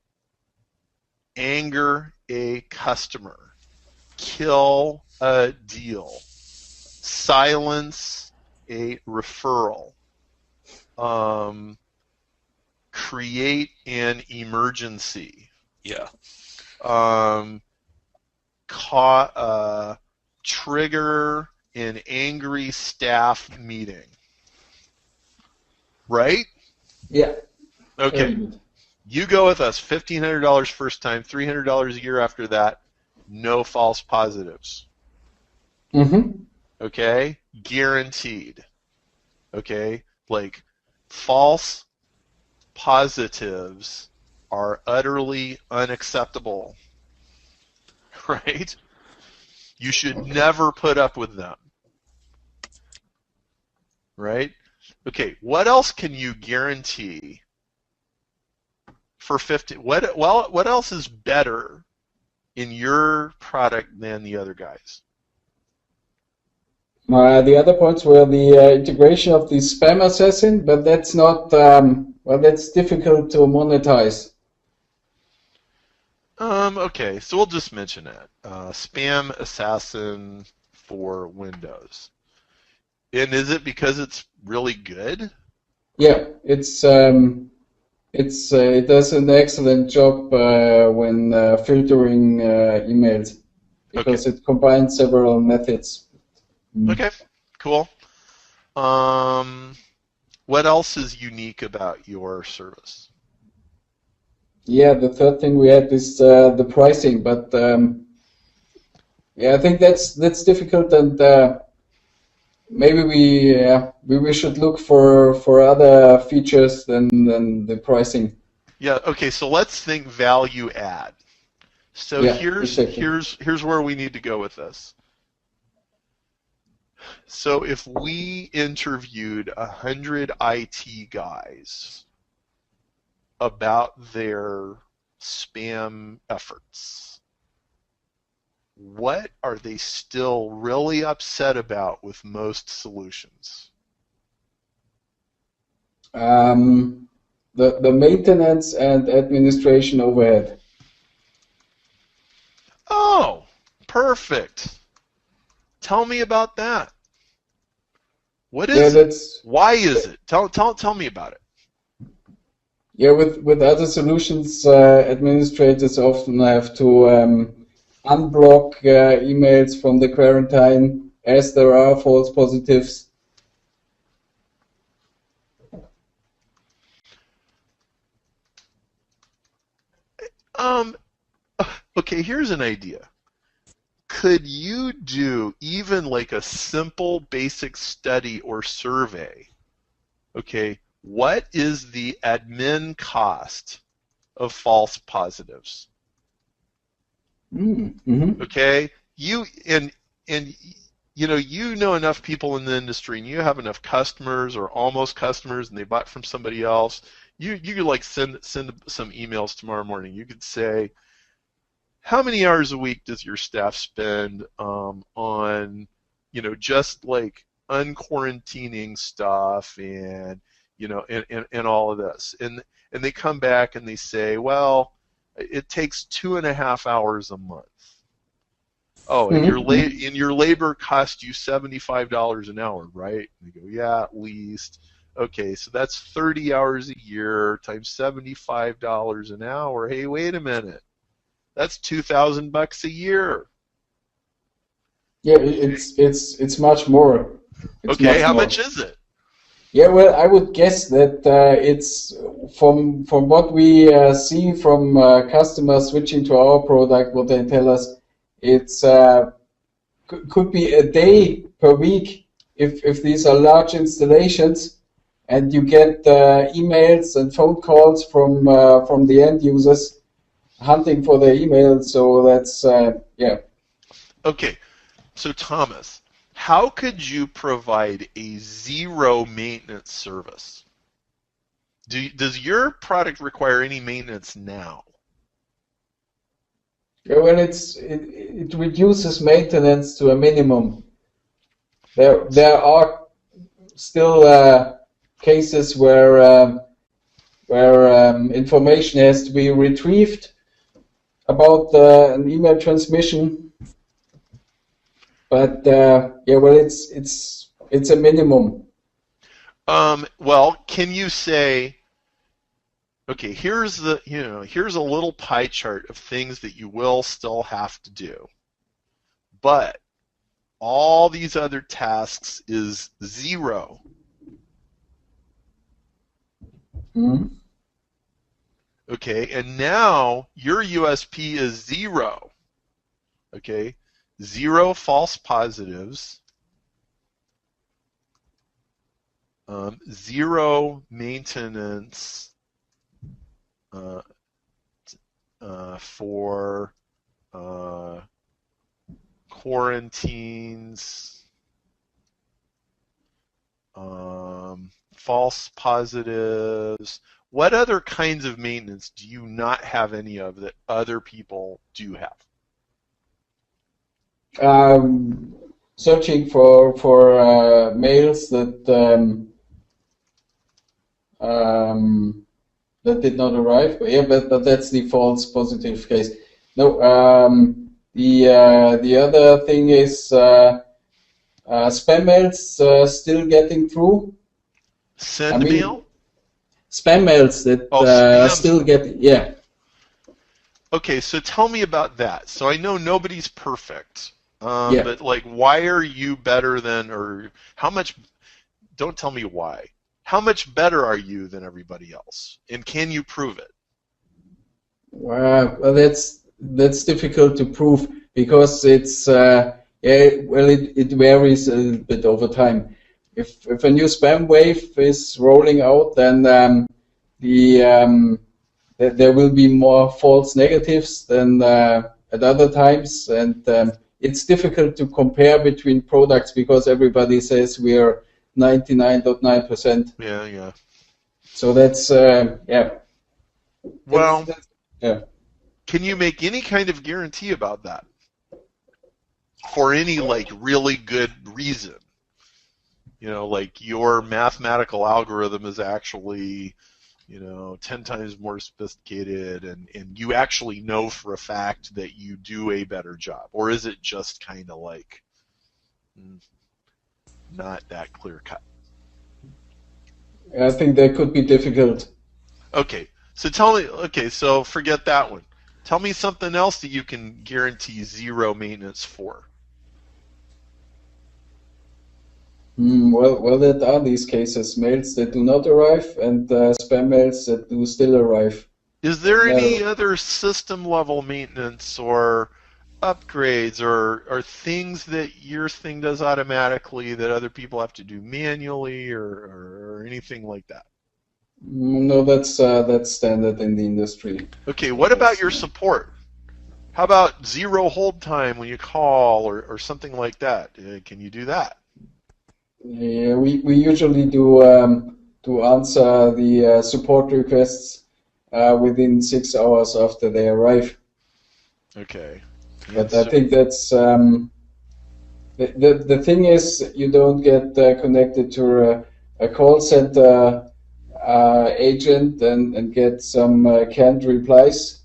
anger a customer, kill a deal, silence a referral, create an emergency, Yeah. trigger an angry staff meeting. Right? Yeah. Very Okay. good. You go with us. $1,500 first time, $300 a year after that. No false positives. Mm-hmm. Okay? Guaranteed. Okay? Like, false positives are utterly unacceptable. Right? You should never put up with them. Right? Okay, what else can you guarantee for 50? What else is better in your product than the other guys? The other points were the integration of the spam assassin, but that's not, well, that's difficult to monetize. Okay, so we'll just mention it. Spam assassin for Windows. And is it because it's really good? Yeah, it does an excellent job when filtering emails because it combines several methods. Okay, cool. What else is unique about your service? Yeah, the third thing we had is the pricing, but yeah, I think that's difficult, and maybe we should look for other features than the pricing. Yeah, okay, so let's think value add. So Yeah, here's exactly. here's where we need to go with this. So if we interviewed 100 IT guys about their spam efforts, what are they still really upset about with most solutions? The maintenance and administration overhead. Oh, perfect. Tell me about that. What is it? Why is it? Tell me about it. Yeah, with other solutions, administrators often have to unblock emails from the quarantine as there are false positives. Okay, here's an idea. Could you do even like a simple basic study or survey? Okay, what is the admin cost of false positives? Mm-hmm. Okay, you know enough people in the industry, and you have enough customers or almost customers, and they bought from somebody else. You could like send some emails tomorrow morning. You could say, how many hours a week does your staff spend on, just like unquarantining stuff and, and all of this? And they come back and they say, well, it takes 2.5 hours a month. Oh, and your labor costs you $75 an hour, right? And they go, yeah, at least. Okay, so that's 30 hours a year times $75 an hour. Hey, wait a minute. That's $2,000 a year. Yeah, it's much more. Okay, how much is it? Yeah, well, I would guess that it's from what we see from customers switching to our product, what they tell us, it's could be a day per week if these are large installations, and you get emails and phone calls from the end users hunting for their emails. So that's yeah. Okay, so Thomas, how could you provide a zero maintenance service? Does your product require any maintenance now? Yeah, well, it reduces maintenance to a minimum. There are still cases where information has to be retrieved about an email transmission, but yeah, well, it's a minimum. Well, can you say, okay, here's a little pie chart of things that you will still have to do, but all these other tasks is zero. Mm-hmm. Okay, and now your USP is zero. Okay, zero false positives, zero maintenance for quarantines, false positives. What other kinds of maintenance do you not have any of that other people do have? Searching for mails that that did not arrive. But yeah, but that's the false positive case. No, the other thing is spam mails still getting through. Mail? Spam mails that still get, yeah. Okay, so tell me about that. So I know nobody's perfect, Yeah. but like, why are you better than, or how much? Don't tell me why. How much better are you than everybody else, and can you prove it? Well, that's difficult to prove because it's it varies a little bit over time. If a new spam wave is rolling out, then there will be more false negatives than at other times, and it's difficult to compare between products because everybody says we are 99.9%. Yeah. So that's yeah. Well, yeah. Can you make any kind of guarantee about that? for any like really good reason. You know, like your mathematical algorithm is actually, 10 times more sophisticated, and you actually know for a fact that you do a better job? Or is it just kind of like not that clear cut? I think that could be difficult. Okay, so forget that one. Tell me something else that you can guarantee zero maintenance for. Well, there are these cases, mails that do not arrive and spam mails that do still arrive. Is there any other system-level maintenance or upgrades or things that your thing does automatically that other people have to do manually or anything like that? No, that's standard in the industry. Okay, what about your support? How about zero hold time when you call or something like that? Can you do that? Yeah, we usually do answer the support requests within 6 hours after they arrive. Okay. But I think that's the thing is, you don't get connected to a call center agent and get some canned replies.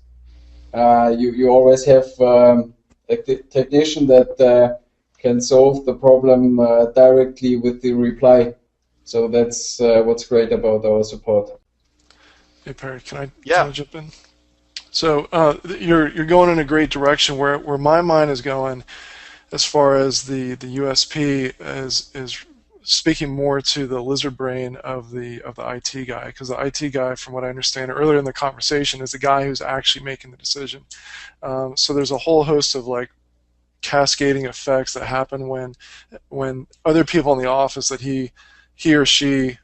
You always have a technician that can solve the problem directly with the reply. So that's what's great about our support. Hey Perry, can I jump in? So you're going in a great direction. Where my mind is going, as far as the USP is speaking more to the lizard brain of the IT guy, because the IT guy, from what I understand earlier in the conversation, is the guy who's actually making the decision. So there's a whole host of like cascading effects that happen when other people in the office that he or she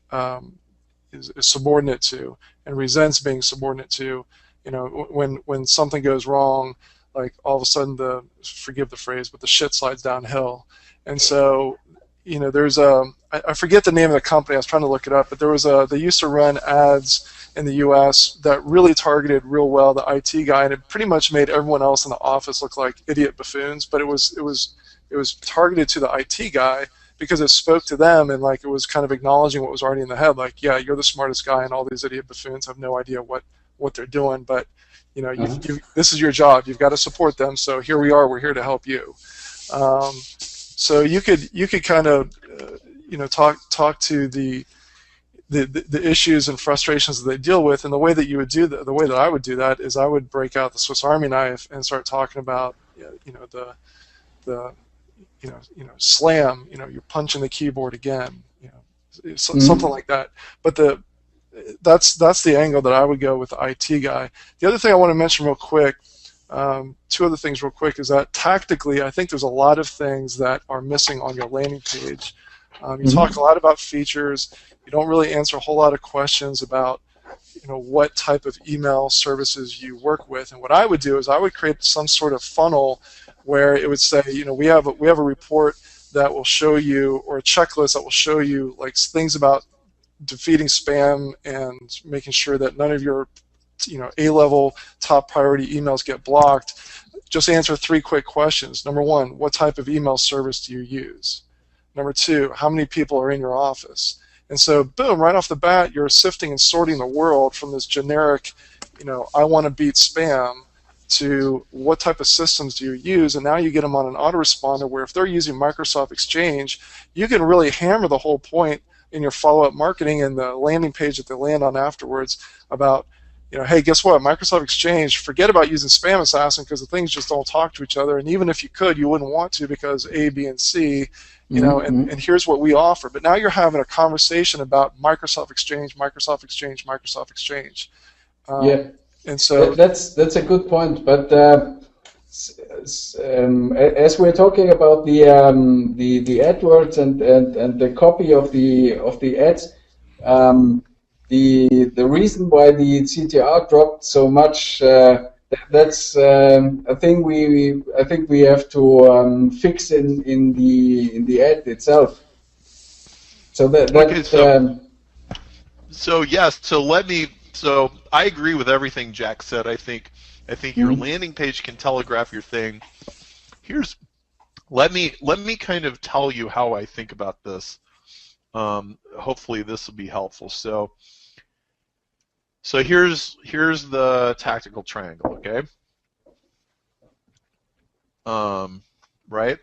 is subordinate to and resents being subordinate to, when something goes wrong, like all of a sudden forgive the phrase, but the shit slides downhill. And so, there's I forget the name of the company, I was trying to look it up, but they used to run ads in the US that really targeted real well the IT guy, and it pretty much made everyone else in the office look like idiot buffoons, but it was targeted to the IT guy because it spoke to them, and like it was kind of acknowledging what was already in the head, like, yeah, you're the smartest guy and all these idiot buffoons have no idea what they're doing, but this is your job, you've got to support them, so here we are, we're here to help you. So you could kind of talk to the issues and frustrations that they deal with, and the way that you would do that, the way that I would do that is I would break out the Swiss Army knife and start talking about the slam, you're punching the keyboard again, something like that. But that's the angle that I would go with the IT guy. The other thing I want to mention real quick, two other things real quick, is that tactically I think there's a lot of things that are missing on your landing page. You talk a lot about features. You don't really answer a whole lot of questions about what type of email services you work with. And what I would do is I would create some sort of funnel where it would say, we have a report that will show you, or a checklist that will show you like things about defeating spam and making sure that none of your A-level top priority emails get blocked. Just answer 3 quick questions. Number 1, what type of email service do you use? Number 2, how many people are in your office? And so, boom, right off the bat, you're sifting and sorting the world from this generic, I want to beat spam, to what type of systems do you use, and now you get them on an autoresponder where if they're using Microsoft Exchange, you can really hammer the whole point in your follow-up marketing and the landing page that they land on afterwards about, hey, guess what? Microsoft Exchange, forget about using Spam Assassin because the things just don't talk to each other, and even if you could, you wouldn't want to because A, B, and C, and here's what we offer. But now you're having a conversation about Microsoft Exchange, Microsoft Exchange, Microsoft Exchange. And so that's a good point. But as we're talking about the AdWords and the copy of the ads, the reason why the CTR dropped so much, that's a thing I think we have to fix in the ad itself. So So I agree with everything Jack said. I think your landing page can telegraph your thing. Here's let me kind of tell you how I think about this. Hopefully this will be helpful. So here's the tactical triangle, okay? Right?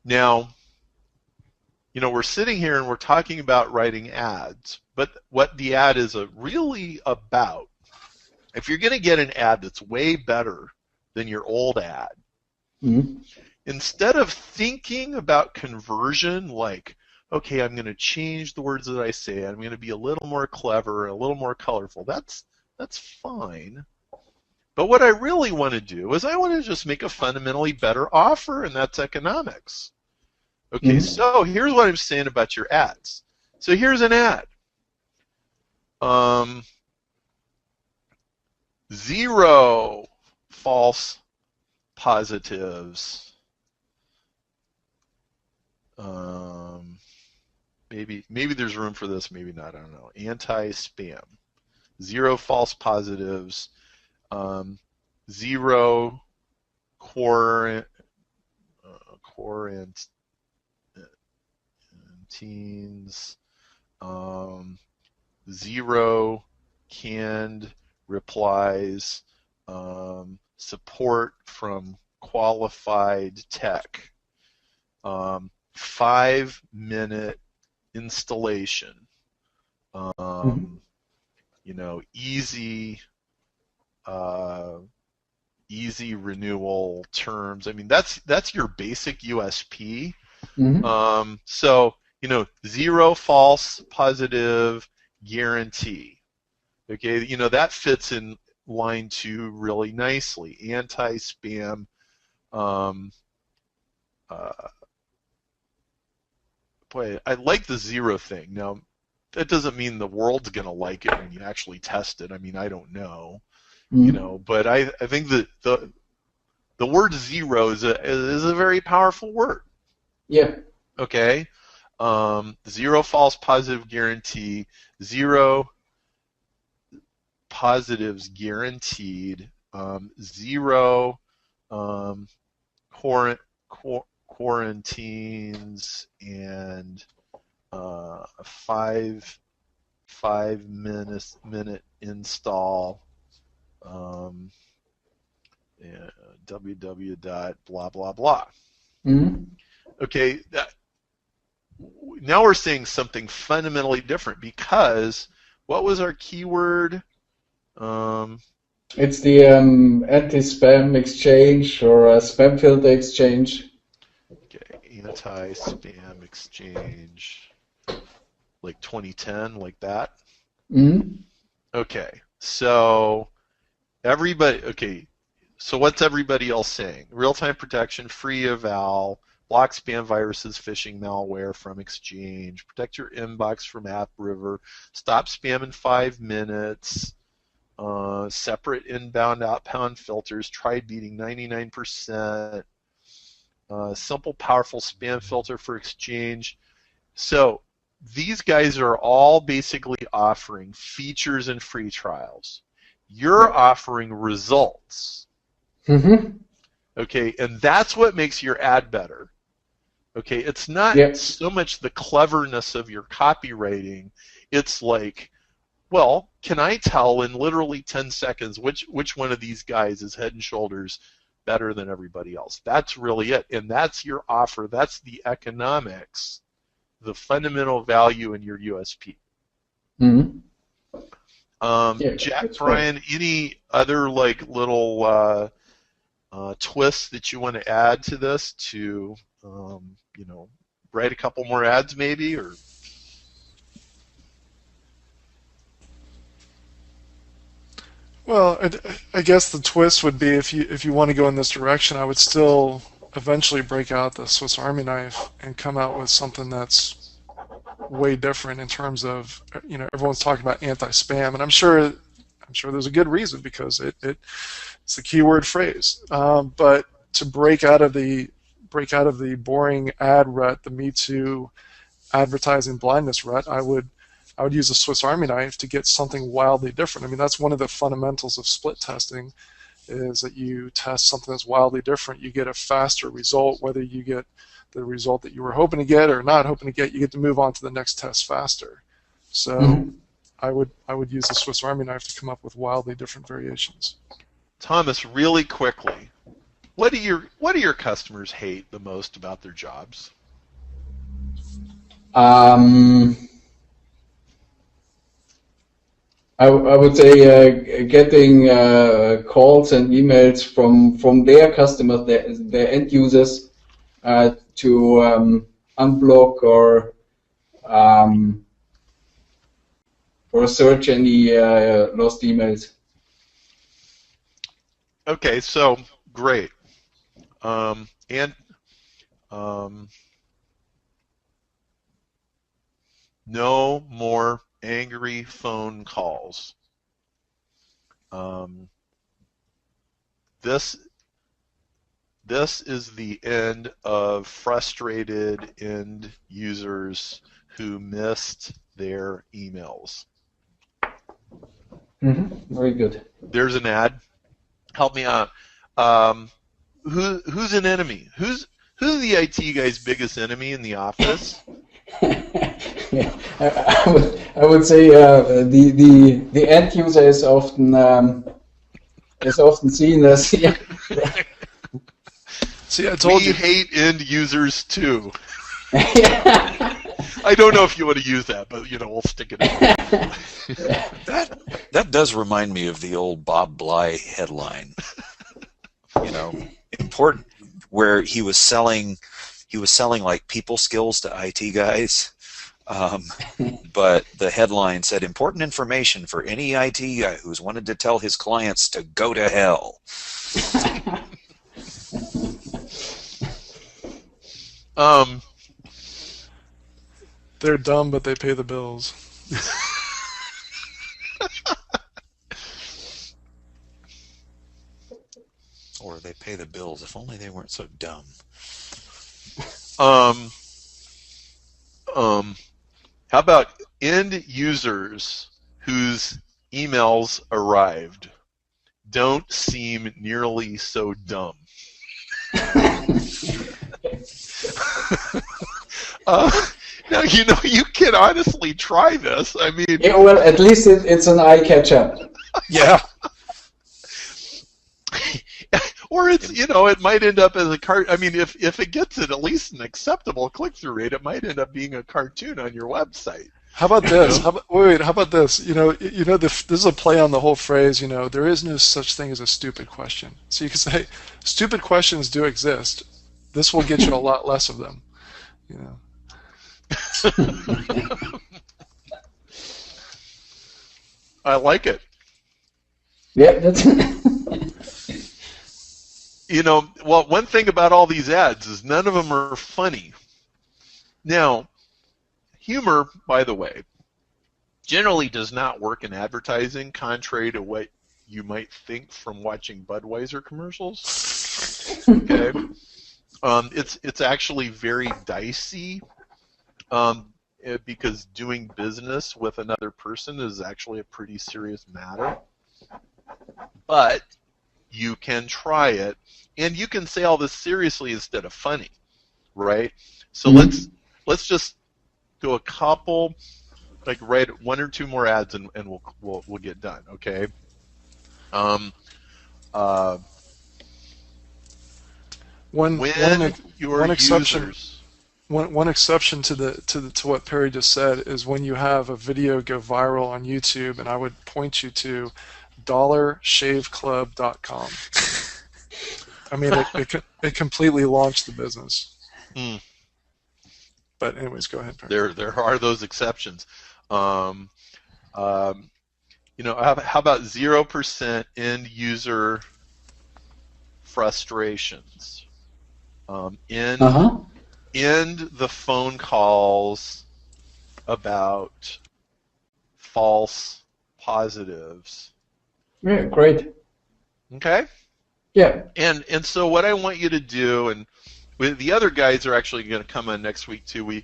Now, we're sitting here and we're talking about writing ads, but what the ad is really about, if you're going to get an ad that's way better than your old ad, instead of thinking about conversion like, okay, I'm going to change the words that I say, I'm going to be a little more clever, a little more colorful, that's fine. But what I really want to do is I want to just make a fundamentally better offer, and that's economics. Okay, so here's what I'm saying about your ads. So here's an ad. 0 false positives. Maybe there's room for this, maybe not, I don't know. Anti-spam. 0 false positives. 0 quarantines, 0 canned replies, support from qualified tech, 5-minute installation, easy renewal terms. I mean, that's your basic USP. So 0 false positive guarantee. Okay, that fits in line 2 really nicely. Anti-spam. Boy, I like the 0 thing. Now, that doesn't mean the world's gonna like it when you actually test it. I mean, I don't know. But I think that the word 0 is a very powerful word. Yeah. Okay. 0 false positive guarantee, 0 positives guaranteed, 0 quarantines, and 5-minute install. www. blah blah. Okay, now we're saying something fundamentally different, because what was our keyword? It's the anti-spam exchange, or spam filter exchange. Okay, anti-spam exchange, like 2010, like that. Okay, so so what's everybody else saying? Real-time protection, free eval, block spam viruses, phishing malware from Exchange, protect your inbox from AppRiver, stop spam in 5 minutes, separate inbound, outbound filters, try beating 99%, simple, powerful spam filter for Exchange. So these guys are all basically offering features and free trials. You're offering results. Okay, and that's what makes your ad better. Okay, it's not so much the cleverness of your copywriting. It's like, well, can I tell in literally 10 seconds which one of these guys is head and shoulders better than everybody else? That's really it, and that's your offer. That's the economics, the fundamental value in your USP. Jack, Brian, any other little twists that you want to add to this to write a couple more ads maybe, or? Well, I guess the twist would be, if you want to go in this direction, I would still eventually break out the Swiss Army knife and come out with something that's way different in terms of, everyone's talking about anti-spam, and I'm sure there's a good reason, because it's the keyword phrase. But to break out of the boring ad rut, the Me Too advertising blindness rut, I would use a Swiss Army knife to get something wildly different. I mean, that's one of the fundamentals of split testing, is that you test something that's wildly different. You get a faster result, whether you get the result that you were hoping to get or not hoping to get. You get to move on to the next test faster. So I would use the Swiss Army knife to come up with wildly different variations. Thomas, really quickly, what do your customers hate the most about their jobs? I would say getting calls and emails from their customers, their end users, to unblock or search any lost emails. Okay, so great. No more angry phone calls. This is the end of frustrated end users who missed their emails. Very good. There's an ad. Help me out. Who's an enemy? Who's the IT guy's biggest enemy in the office? Yeah, I would say the end user is often seen as See, I told you. We hate end users too. I don't know if you want to use that, but we'll stick it in. That does remind me of the old Bob Bly headline. Important, where he was selling like people skills to IT guys. But the headline said, important information for any IT guy who's wanted to tell his clients to go to hell. They're dumb, but they pay the bills. Or they pay the bills. If only they weren't so dumb. How about end users whose emails arrived don't seem nearly so dumb? Now, you can honestly try this. I mean, yeah, well, at least it's an eye catcher. Yeah. Or it's, it might end up as a cart. I mean, if it gets at least an acceptable click-through rate, it might end up being a cartoon on your website. How about this? How about this? This is a play on the whole phrase. There is no such thing as a stupid question. So you can say, stupid questions do exist. This will get you a lot less of them. I like it. Yeah, that's. Well, one thing about all these ads is none of them are funny. Now, humor, by the way, generally does not work in advertising, contrary to what you might think from watching Budweiser commercials. Okay, it's actually very dicey, because doing business with another person is actually a pretty serious matter. But you can try it, and you can say all this seriously instead of funny, right? So let's just do a couple, like write one or two more ads, and we'll get done, okay? One exception. Users, One exception to what Perry just said is when you have a video go viral on YouTube, and I would point you to dollarshaveclub.com. I mean, it completely launched the business. But anyways, go ahead, Perry. There are those exceptions. How about 0% end user frustrations? End the phone calls about false positives. Yeah, great. Okay? Yeah. And so what I want you to do, and the other guys are actually going to come on next week too. We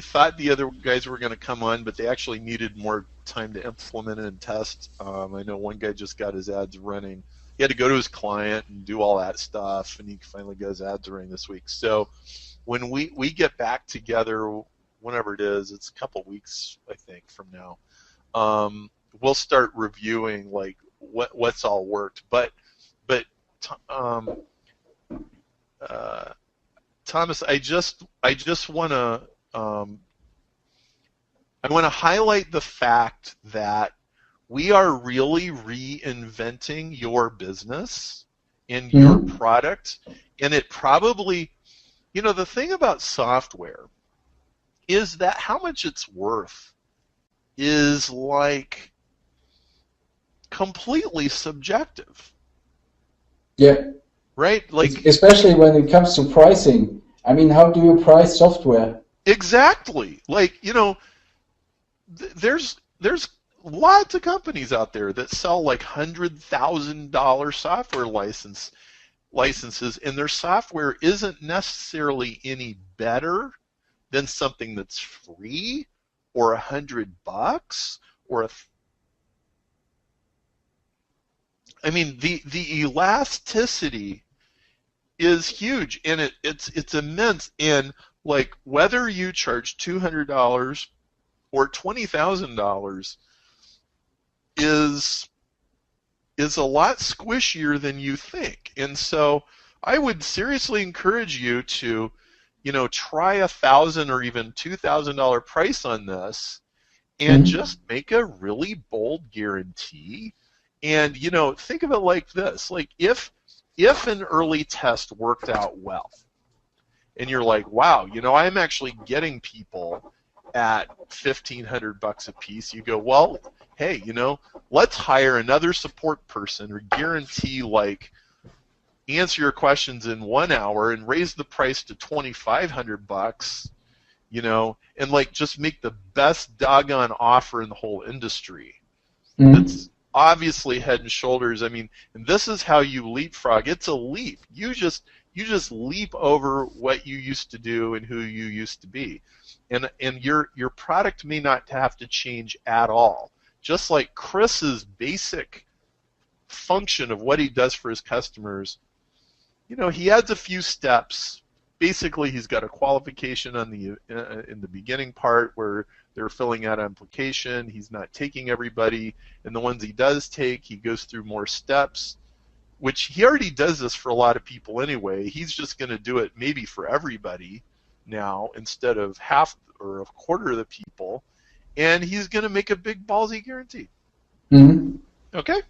thought the other guys were going to come on, but they actually needed more time to implement and test. I know one guy just got his ads running he had to go to his client and do all that stuff, and he finally got his ads running this week. So when we get back together, whenever it is, it's a couple weeks, I think, from now, we'll start reviewing like what's all worked. But Thomas, I just want to highlight the fact that we are really reinventing your business and your product, and it probably, the thing about software is that how much it's worth is like completely subjective. Yeah. Right? Like, especially when it comes to pricing. I mean, how do you price software? Exactly. Like, there's lots of companies out there that sell like $100,000 software licenses, and their software isn't necessarily any better than something that's free or $100 or I mean, the elasticity is huge, and it's immense. And like, whether you charge $200 or $20,000 is a lot squishier than you think. And so I would seriously encourage you to, try $1,000 or even $2,000 price on this, and just make a really bold guarantee. And think of it like this: like, if an early test worked out well, and you're like, wow, I'm actually getting people at $1,500 a piece, you go, well, hey, let's hire another support person, or guarantee, like, answer your questions in 1 hour and raise the price to $2,500, and like, just make the best doggone offer in the whole industry. That's obviously head and shoulders. I mean, and this is how you leapfrog. It's a leap. You just leap over what you used to do and who you used to be. And your product may not have to change at all. Just like Chris's basic function of what he does for his customers, he adds a few steps. Basically, he's got a qualification on the in the beginning part where they're filling out an application. He's not taking everybody, and the ones he does take, he goes through more steps, which he already does this for a lot of people anyway. He's just going to do it maybe for everybody now instead of half or a quarter of the people, and he's going to make a big ballsy guarantee. Okay?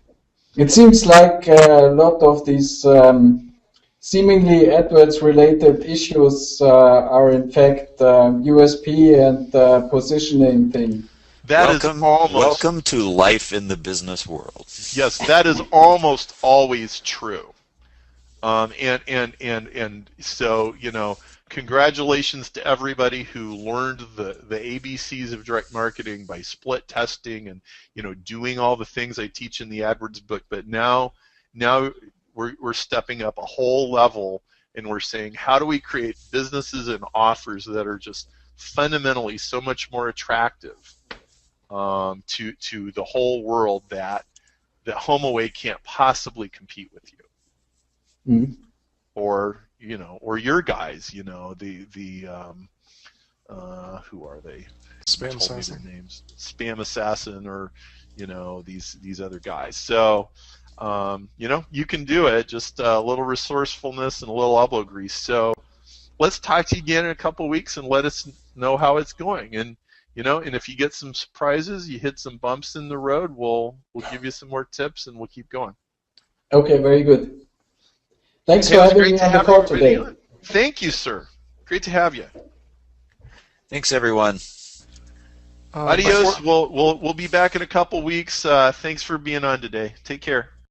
It seems like a lot of these seemingly AdWords-related issues are in fact USP and positioning thing. Welcome to life in the business world. Yes, that is almost always true. And so, congratulations to everybody who learned the ABCs of direct marketing by split testing and, doing all the things I teach in the AdWords book. But now we're stepping up a whole level, and we're saying, how do we create businesses and offers that are just fundamentally so much more attractive to the whole world that HomeAway can't possibly compete with you, or or your guys, who are they? Spam Assassin. Their names. Spam Assassin, or these other guys. So. You can do it. Just a little resourcefulness and a little elbow grease. So let's talk to you again in a couple weeks and let us know how it's going. And and if you get some surprises, you hit some bumps in the road, we'll give you some more tips, and we'll keep going. Okay, very good. Thanks for having me on the call today. Thank you, sir. Great to have you. Thanks, everyone. Adios. We'll be back in a couple weeks. Thanks for being on today. Take care.